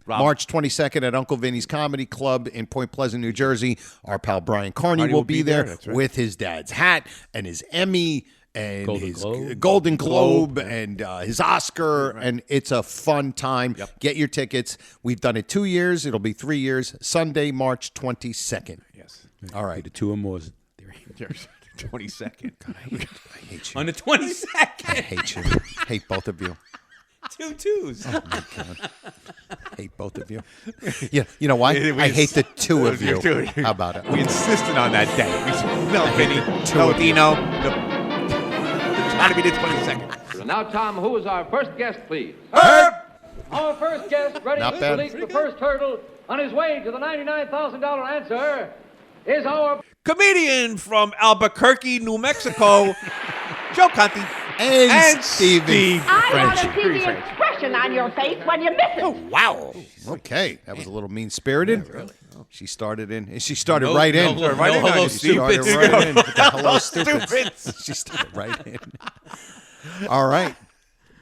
March 22nd at Uncle Vinny's Comedy Club in Point Pleasant, New Jersey. Our pal Brian Carney will be there with his dad's hat and his Emmy and his Golden Globe and his Oscar, and it's a fun time. Get your tickets. We've done it 2 years. It'll be 3 years. Sunday, March 22nd. Yes. All right. The 2 or more. 22nd. God, I hate you. On the 22nd. I hate you. Hate both of you. 2 twos. Oh, my God. Hate both of you. Yeah, you know why? I hate the two of you. How about it? We insisted on that day. No, Vinny. No, Dino. It's got to be the 22nd. So now, Tom, who is our first guest, please? Herb! Our first guest, ready Not to bad. leap the first hurdle on his way to the $99,000 answer, is our... Comedian from Albuquerque, New Mexico, Joe Conti. And Steve I want to see the expression on your face when you miss it. Oh, wow. Okay. That was a little mean-spirited. Yeah, really. She started right in. She started right in. With the hello, stupids. She started right in. All right.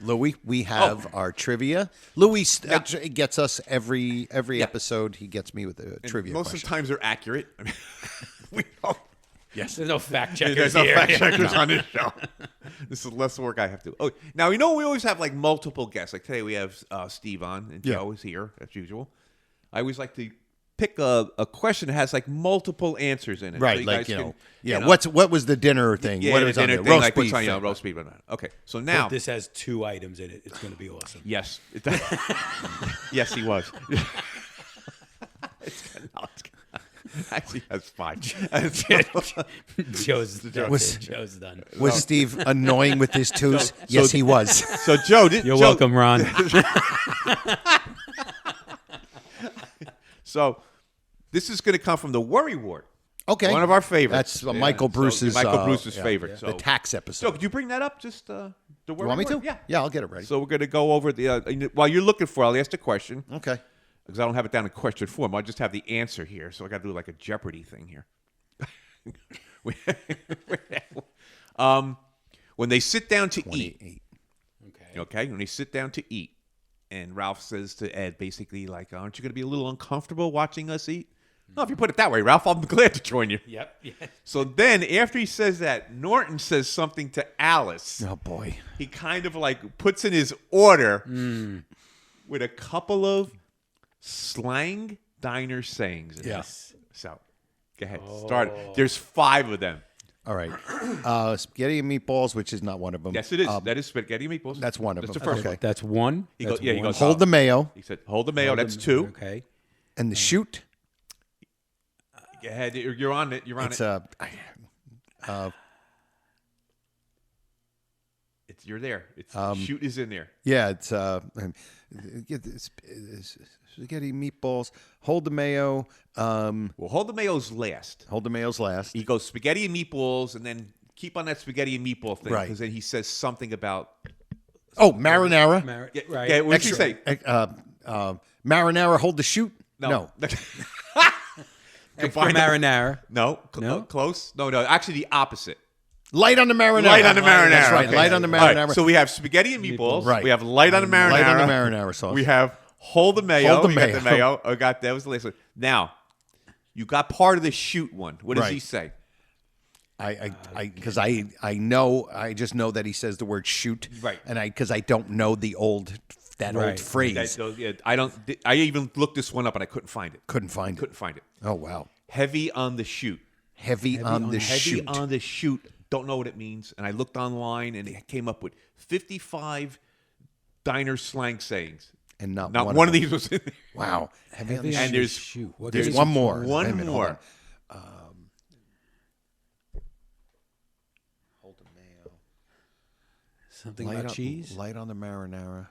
Louis, we have our trivia. Louis gets us every episode. He gets me with a trivia Most question. of the times they're accurate. I mean, we don't. Yes. There's no fact checkers There's no here. fact checkers on this show. This is less work I have to. Oh, now we always have like multiple guests. Like today we have Steve on, and Joe is here as usual. I always like to pick a question that has like multiple answers in it. Right, so like can, what was the dinner thing? Yeah, what the was on dinner there? thing, Roast beef. roast beef. Okay, so now But this has 2 items in it. It's going to be awesome. yes, it does. Yes, he was. Actually, that's fine. Joe's done. Was Steve annoying with his twos? Yes, he was. So, Joe, You're welcome, Ron. So, this is going to come from the Worry Ward. Okay. One of our favorites. That's Michael Bruce's favorite. The tax episode. So, could you bring that up? Just the Worry You want me Ward? to? Yeah, I'll get it ready. So, we're going to go over the. While you're looking for it, I'll ask the question. Okay. Because I don't have it down in question form. I just have the answer here. So, I got to do like a Jeopardy thing here. When they sit down to eat. Okay. When they sit down to eat, and Ralph says to Ed, basically, like, aren't you going to be a little uncomfortable watching us eat? No, if you put it that way, Ralph, I'm glad to join you. Yep. Yeah. So then, after he says that, Norton says something to Alice. Oh, boy. He kind of like puts in his order with a couple of slang diner sayings. Yes. So, go ahead. Start. There's 5 of them. All right. Spaghetti and meatballs, which is not one of them. Yes, it is. That is spaghetti and meatballs. That's one of That's them. the first Okay. one. That's one. He That's goes, he one. goes, Hold the mayo. He said, hold the mayo. That's 2. Okay. And the shoot. Go ahead. You're on it. You're on It's it. You're there. It's shoot is in there. Yeah, it's spaghetti meatballs. Hold the mayo. Well, hold the mayo's last. Hold the mayo's last. He goes spaghetti and meatballs, and then keep on that spaghetti and meatball thing, Right. because then he says something about. Oh, marinara. Right. Okay, what did you say? Marinara. Hold the shoot. No. Extra marinara. No. Close. No. Actually, the opposite. Light on the marinara. Light on the marinara. That's right. Okay. Light on the All right, marinara. so we have spaghetti and meatballs. Right. We have light on the marinara. Light on the marinara sauce. We have hold the mayo. Hold the We got mayo. the mayo. I got that was the last one. Now, you got part of the shoot one. What does Right. he say? Because I know, I just know that he says the word shoot. Right. And because I don't know old phrase. I even looked this one up and I couldn't find it. Couldn't find it. Oh, wow. Heavy on the shoot. Heavy on the shoot. Heavy on the shoot. Don't know what it means. And I looked online and it came up with 55 diner slang sayings. And not one of these was in there. Wow. Heavy on the and shoot. there's Shoot. There's one more. One Wait a minute, hold more. on. Hold the mayo. Something about cheese. Light on the marinara.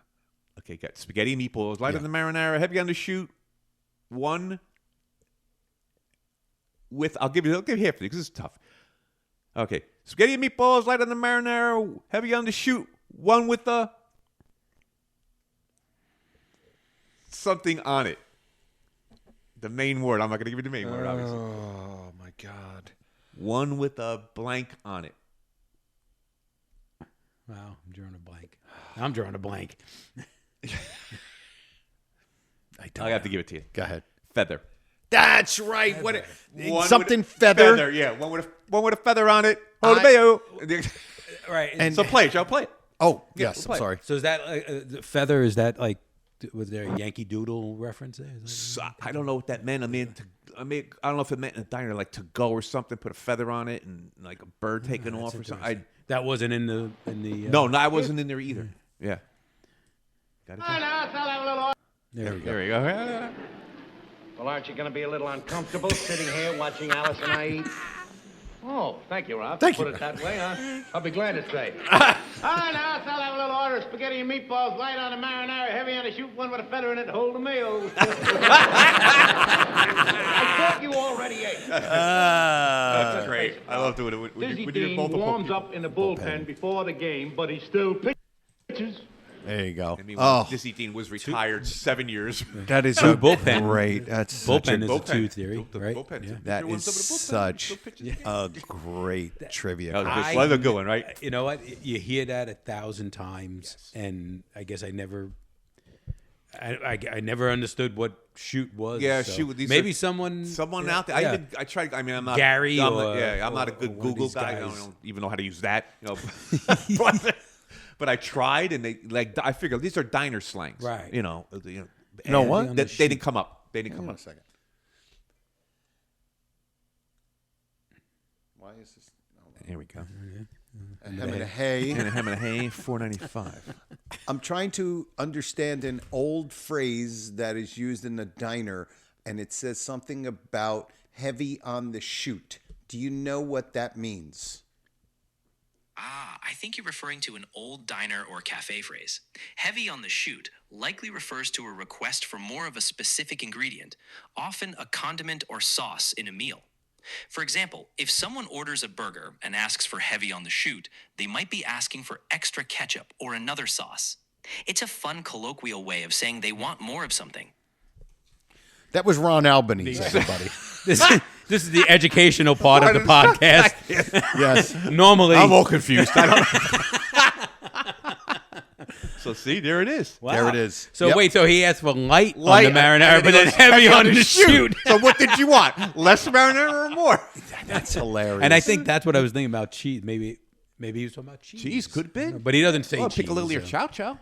Okay, got spaghetti and meatballs. Light on the marinara. Heavy on the shoot. One with I'll give you half of it because it's tough. Okay, spaghetti and meatballs. Light on the marinara. Heavy on the shoot. One with the something on it. The main word. I'm not going to give you the main word, obviously. Oh, my God. One with a blank on it. Wow, I'm drawing a blank. I'm drawing a blank. I have to give it to you. Go ahead. Feather. That's right. One Something with feather. Yeah, one with a feather on it. Oh, the mayo. Right. And so play it, Joe. Play it. Oh, Yeah, yes. play I'm it. sorry. So is that the feather? Is that like was there a Yankee Doodle reference there? I don't know what that meant. I mean, I don't know if it meant in a diner like to go or something. Put a feather on it and like a bird taking off or something. That wasn't in the. No, I wasn't in there either. Yeah. Got it. There we go. There we go. Well, aren't you going to be a little uncomfortable sitting here watching Alice and I eat? Oh, thank you, Ralph. Thank Put you. it that way, huh? I'll be glad to say. All right, now, I'll have a little order of spaghetti and meatballs, light on the marinara, heavy on the shoot, one with a feather in it, hold the mayo. I thought you already ate. That's great. I love doing it. Dizzy When you do Dean both the warms up in the bullpen before the game, but he still pitches. There you go. I mean, Oh, Dizzy Dean was retired 7 years. that is Two a bullpen. great. That's such Bullpen a, is a two theory, The right? bullpen. Yeah. that Pitcher is wins over the bullpen, such still pitches. a great trivia. That was question. well, that's a good one, right? You know what? You hear that 1,000 times, and I guess I never understood what shoot was. Yeah, so shoot. Maybe someone out there. Yeah. I tried. I mean, I'm not Gary I'm or- not a or good one of Google these guy. I guys. don't even know how to use that. You know, but I tried, and I figured these are diner slangs, Right. You know, You know what? on They the didn't come up. They didn't come Hold on up. a second. Why is this? Here we go. A hem and a hay. And a ham and a hay, $4.95. I'm trying to understand an old phrase that is used in the diner, and it says something about heavy on the shoot. Do you know what that means? I think you're referring to an old diner or cafe phrase. Heavy on the shoot likely refers to a request for more of a specific ingredient, often a condiment or sauce in a meal. For example, if someone orders a burger and asks for heavy on the shoot, they might be asking for extra ketchup or another sauce. It's a fun colloquial way of saying they want more of something. That was Ron Albanese, everybody. This is the educational part of the podcast. Yes. Normally, I'm all confused. I don't. So see, there it is. Wow. There it is. So Yep. wait, so he asked for light on the marinara, and but it then goes heavy on the shoot. So what did you want? Less marinara or more? That's hilarious. And I think that's what I was thinking about cheese. Maybe he was talking about cheese. Cheese could be. But he doesn't say cheese. Piccalilli or so- chow chow.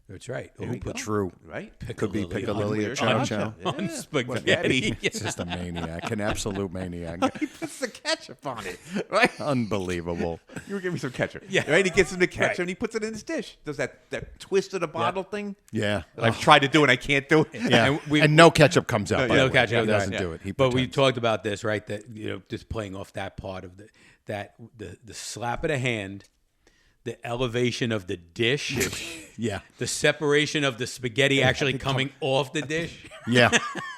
That's right. True. Right? Could be Piccalilli or chow chow. On spaghetti. It's just a maniac, an absolute maniac. He puts the ketchup on it. Right? Unbelievable. You were giving me some ketchup. Yeah. Right? He gets him the ketchup Right. and he puts it in his dish. Does that twist of the bottle thing? Yeah. That I've tried to do and I can't do it. Yeah. And no ketchup comes out. by No the way. ketchup. He doesn't right. do it. He But we pretends. talked about this, right? That just playing off that part of the slap of the hand, the elevation of the dish, Yeah. the separation of the spaghetti actually coming off the dish, Yeah.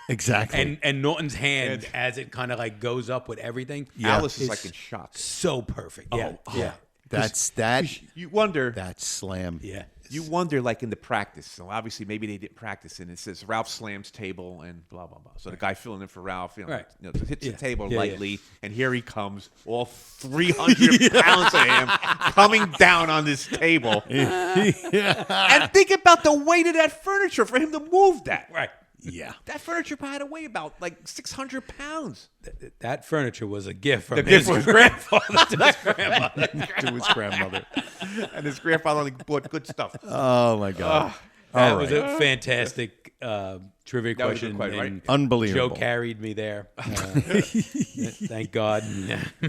Exactly. and Norton's hand as it kind of like goes up with everything. Alice is like in shock. So perfect. Yeah. Yeah. That's that. You wonder. That's slam. Yeah. You wonder, like in the practice. So obviously, maybe they didn't practice, and it says Ralph slams table and blah blah blah. So the guy filling in for Ralph, Right. Hits the table Yeah, lightly, and here he comes, all 300 pounds of him coming down on this table. And think about the weight of that furniture for him to move that. Right. Yeah. That furniture had to weigh about like 600 pounds. That furniture was a gift from The his gift was grandfather to his grandmother. To his grandmother. And his grandfather only bought good stuff. Oh my God. That All was right. a fantastic trivia That was a question. good question, right? and Unbelievable. Joe carried me there. Thank God.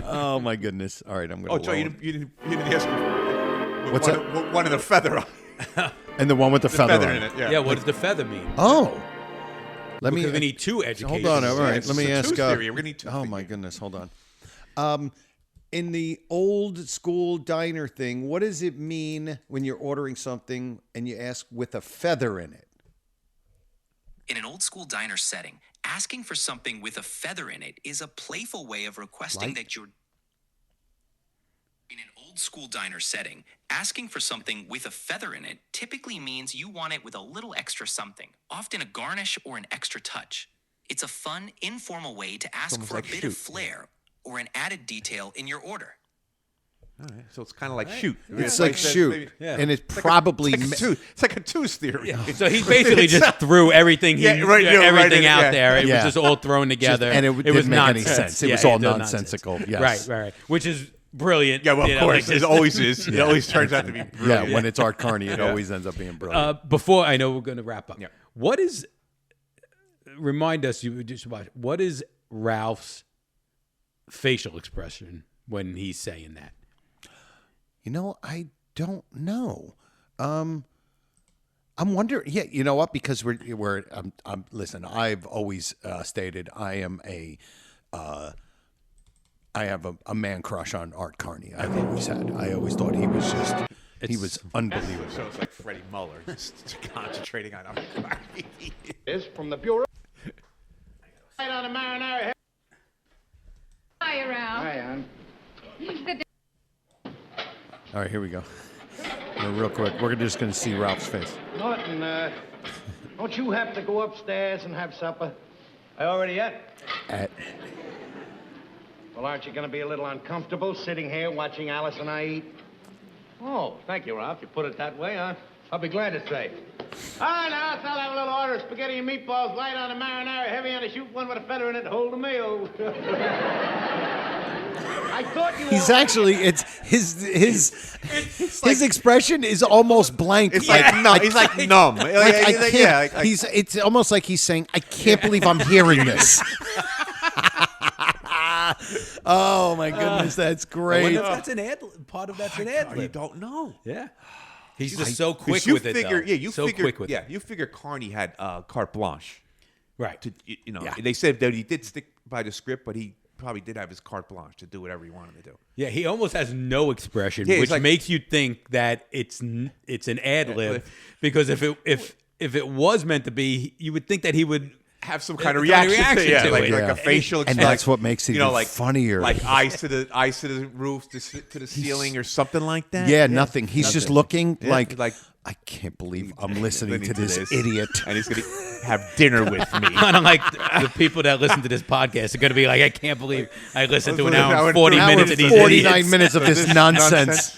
Oh my goodness. All right, I'm going Oh, to. Joe, you didn't ask me. What's that? One of the feather. And the one with the feather, feather on in it. Yeah, what does the feather mean? Oh. Let Because me. we need two educations. Hold on. All right. It's Let me a ask. tooth theory. We're gonna need tooth oh theory. my goodness. Hold on. In the old school diner thing, what does it mean when you're ordering something and you ask with a feather in it? In an old school diner setting, asking for something with a feather in it is a playful way of requesting that you're. In an old school diner setting, asking for something with a feather in it typically means you want it with a little extra something, often a garnish or an extra touch. It's a fun, informal way to ask almost for like a bit shoot. of flair or an added detail in your order. All right. So it's kind of like shoot. It's like shoot, and it's probably it's like a tooth theory. So he basically just threw everything everything out there. It Yeah. was just all thrown together. and it was didn't make any nonsense. sense. It Yeah, was all did nonsensical. Yes. Right. Which is brilliant. Yeah, well, you of know, course. like It always is. It always turns out to be brilliant. Yeah, when it's Art Carney, it always ends up being brilliant. Before I know we're going to wrap up. Yeah. What is? Remind us. You just watch. What is Ralph's facial expression when he's saying that? You know, I don't know. I'm wondering. Yeah, you know what? Because we're. Listen, I've always stated I am a. I have a man crush on Art Carney. I've always had. I always thought he was just. He was unbelievable. So it's like Freddie Muller, just concentrating on Art Carney. Is from the Bureau. Right on the marinara. Hi, Ralph. Hi, Ann. Sit All right, here we go. Real quick, we're just going to see Ralph's face. Norton, don't you have to go upstairs and have supper? I already ate. Well, aren't you going to be a little uncomfortable sitting here watching Alice and I eat? Oh, thank you, Ralph. You put it that way, huh? I'll be glad to say. All right, Alice, I'll have a little order of spaghetti and meatballs, light on the marinara, heavy on the shoot, one with a feather in it to hold the meal. I thought you He's actually. It's his expression is almost blank. It's like numb. He's like numb. I can't. It's almost like he's saying, "I can't believe I'm hearing this." Oh my goodness, that's I great. wonder if that's an ad. Part of that's an ad You lib. don't know. Yeah. He's just so quick You with figure, it. Though. Yeah, you so figure. quick with yeah, it. you figure Carney had carte blanche. Right. To, they said that he did stick by the script, but he probably did have his carte blanche to do whatever he wanted to do. Yeah, he almost has no expression, Yeah, which like, makes you think that it's an ad lib. Because if it was meant to be, you would think that he would have some kind of reaction to it, like a facial expression. And that's what makes it even funnier. Like eyes to the roof, to the ceiling, or something like that. Yeah, nothing. He's just looking Yeah, like I can't believe I'm listening to this idiot. And he's going to have dinner with me. Kind of like the people that listen to this podcast are going to be like, I can't believe I listened to an hour and 40 minutes of these 49 idiots. minutes of this nonsense.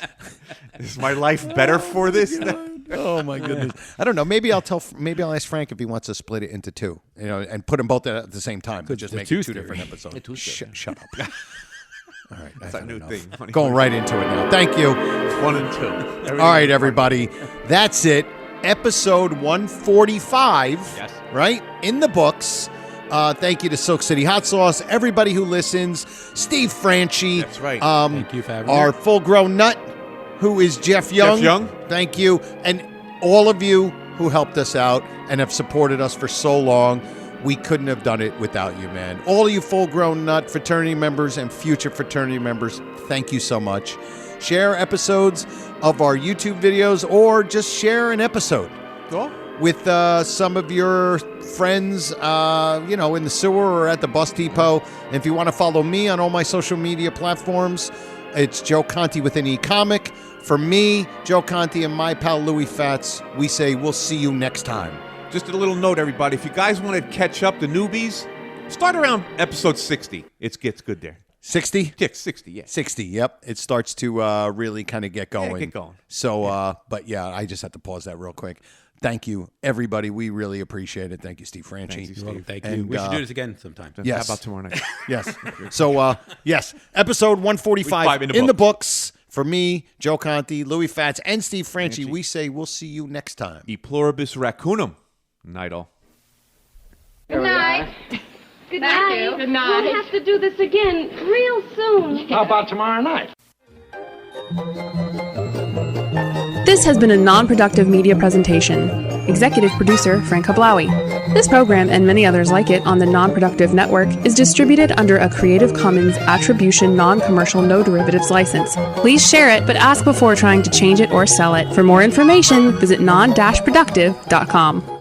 Is my life better for this? Oh my goodness! I don't know. Maybe I'll ask Frank if he wants to split it into two, and put them both at the same time. But just make it two different episodes. Shut up. All right, that's a new thing. Going right into it now. Thank you. 1 and 2. All right, everybody. That's it. Episode 145. Yes. Right in the books. Thank you to Silk City Hot Sauce, everybody who listens, Steve Franchi. That's right. Thank you for having me. Our full-grown nut, who is Jeff Young. Jeff Young. Thank you. And all of you who helped us out and have supported us for so long. We couldn't have done it without you, man. All of you full-grown nut fraternity members and future fraternity members, thank you so much. Share episodes of our YouTube videos or just share an episode with some of your friends, in the sewer or at the bus depot. And if you want to follow me on all my social media platforms, it's Joe Conti with an E-comic. For me, Joe Conti, and my pal Louis Fats, we say we'll see you next time. Just a little note, everybody. If you guys want to catch up, the newbies, start around episode 60. It gets good there. 60? Yeah, 60, yeah. 60, yep. It starts to really kind of get going. Yeah, get going. So, but yeah, I just have to pause that real quick. Thank you, everybody. We really appreciate it. Thank you, Steve Franchi. Thank you. Thank you. We should do this again sometime. Yes. How about tomorrow night? Yes. So, yes, episode 145 in the books. For me, Joe Conti, Louis Fats, and Steve Franchi, we say we'll see you next time. E pluribus raccoonum. Night all. Good night. Good Thank night. you. Good night. We'll have to do this again real soon. How about tomorrow night? This has been a non-productive media presentation. Executive producer Frank Hablawi. This program and many others like it on the Non-Productive Network is distributed under a Creative Commons Attribution Non-Commercial No Derivatives license. Please share it, but ask before trying to change it or sell it. For more information, visit non-productive.com.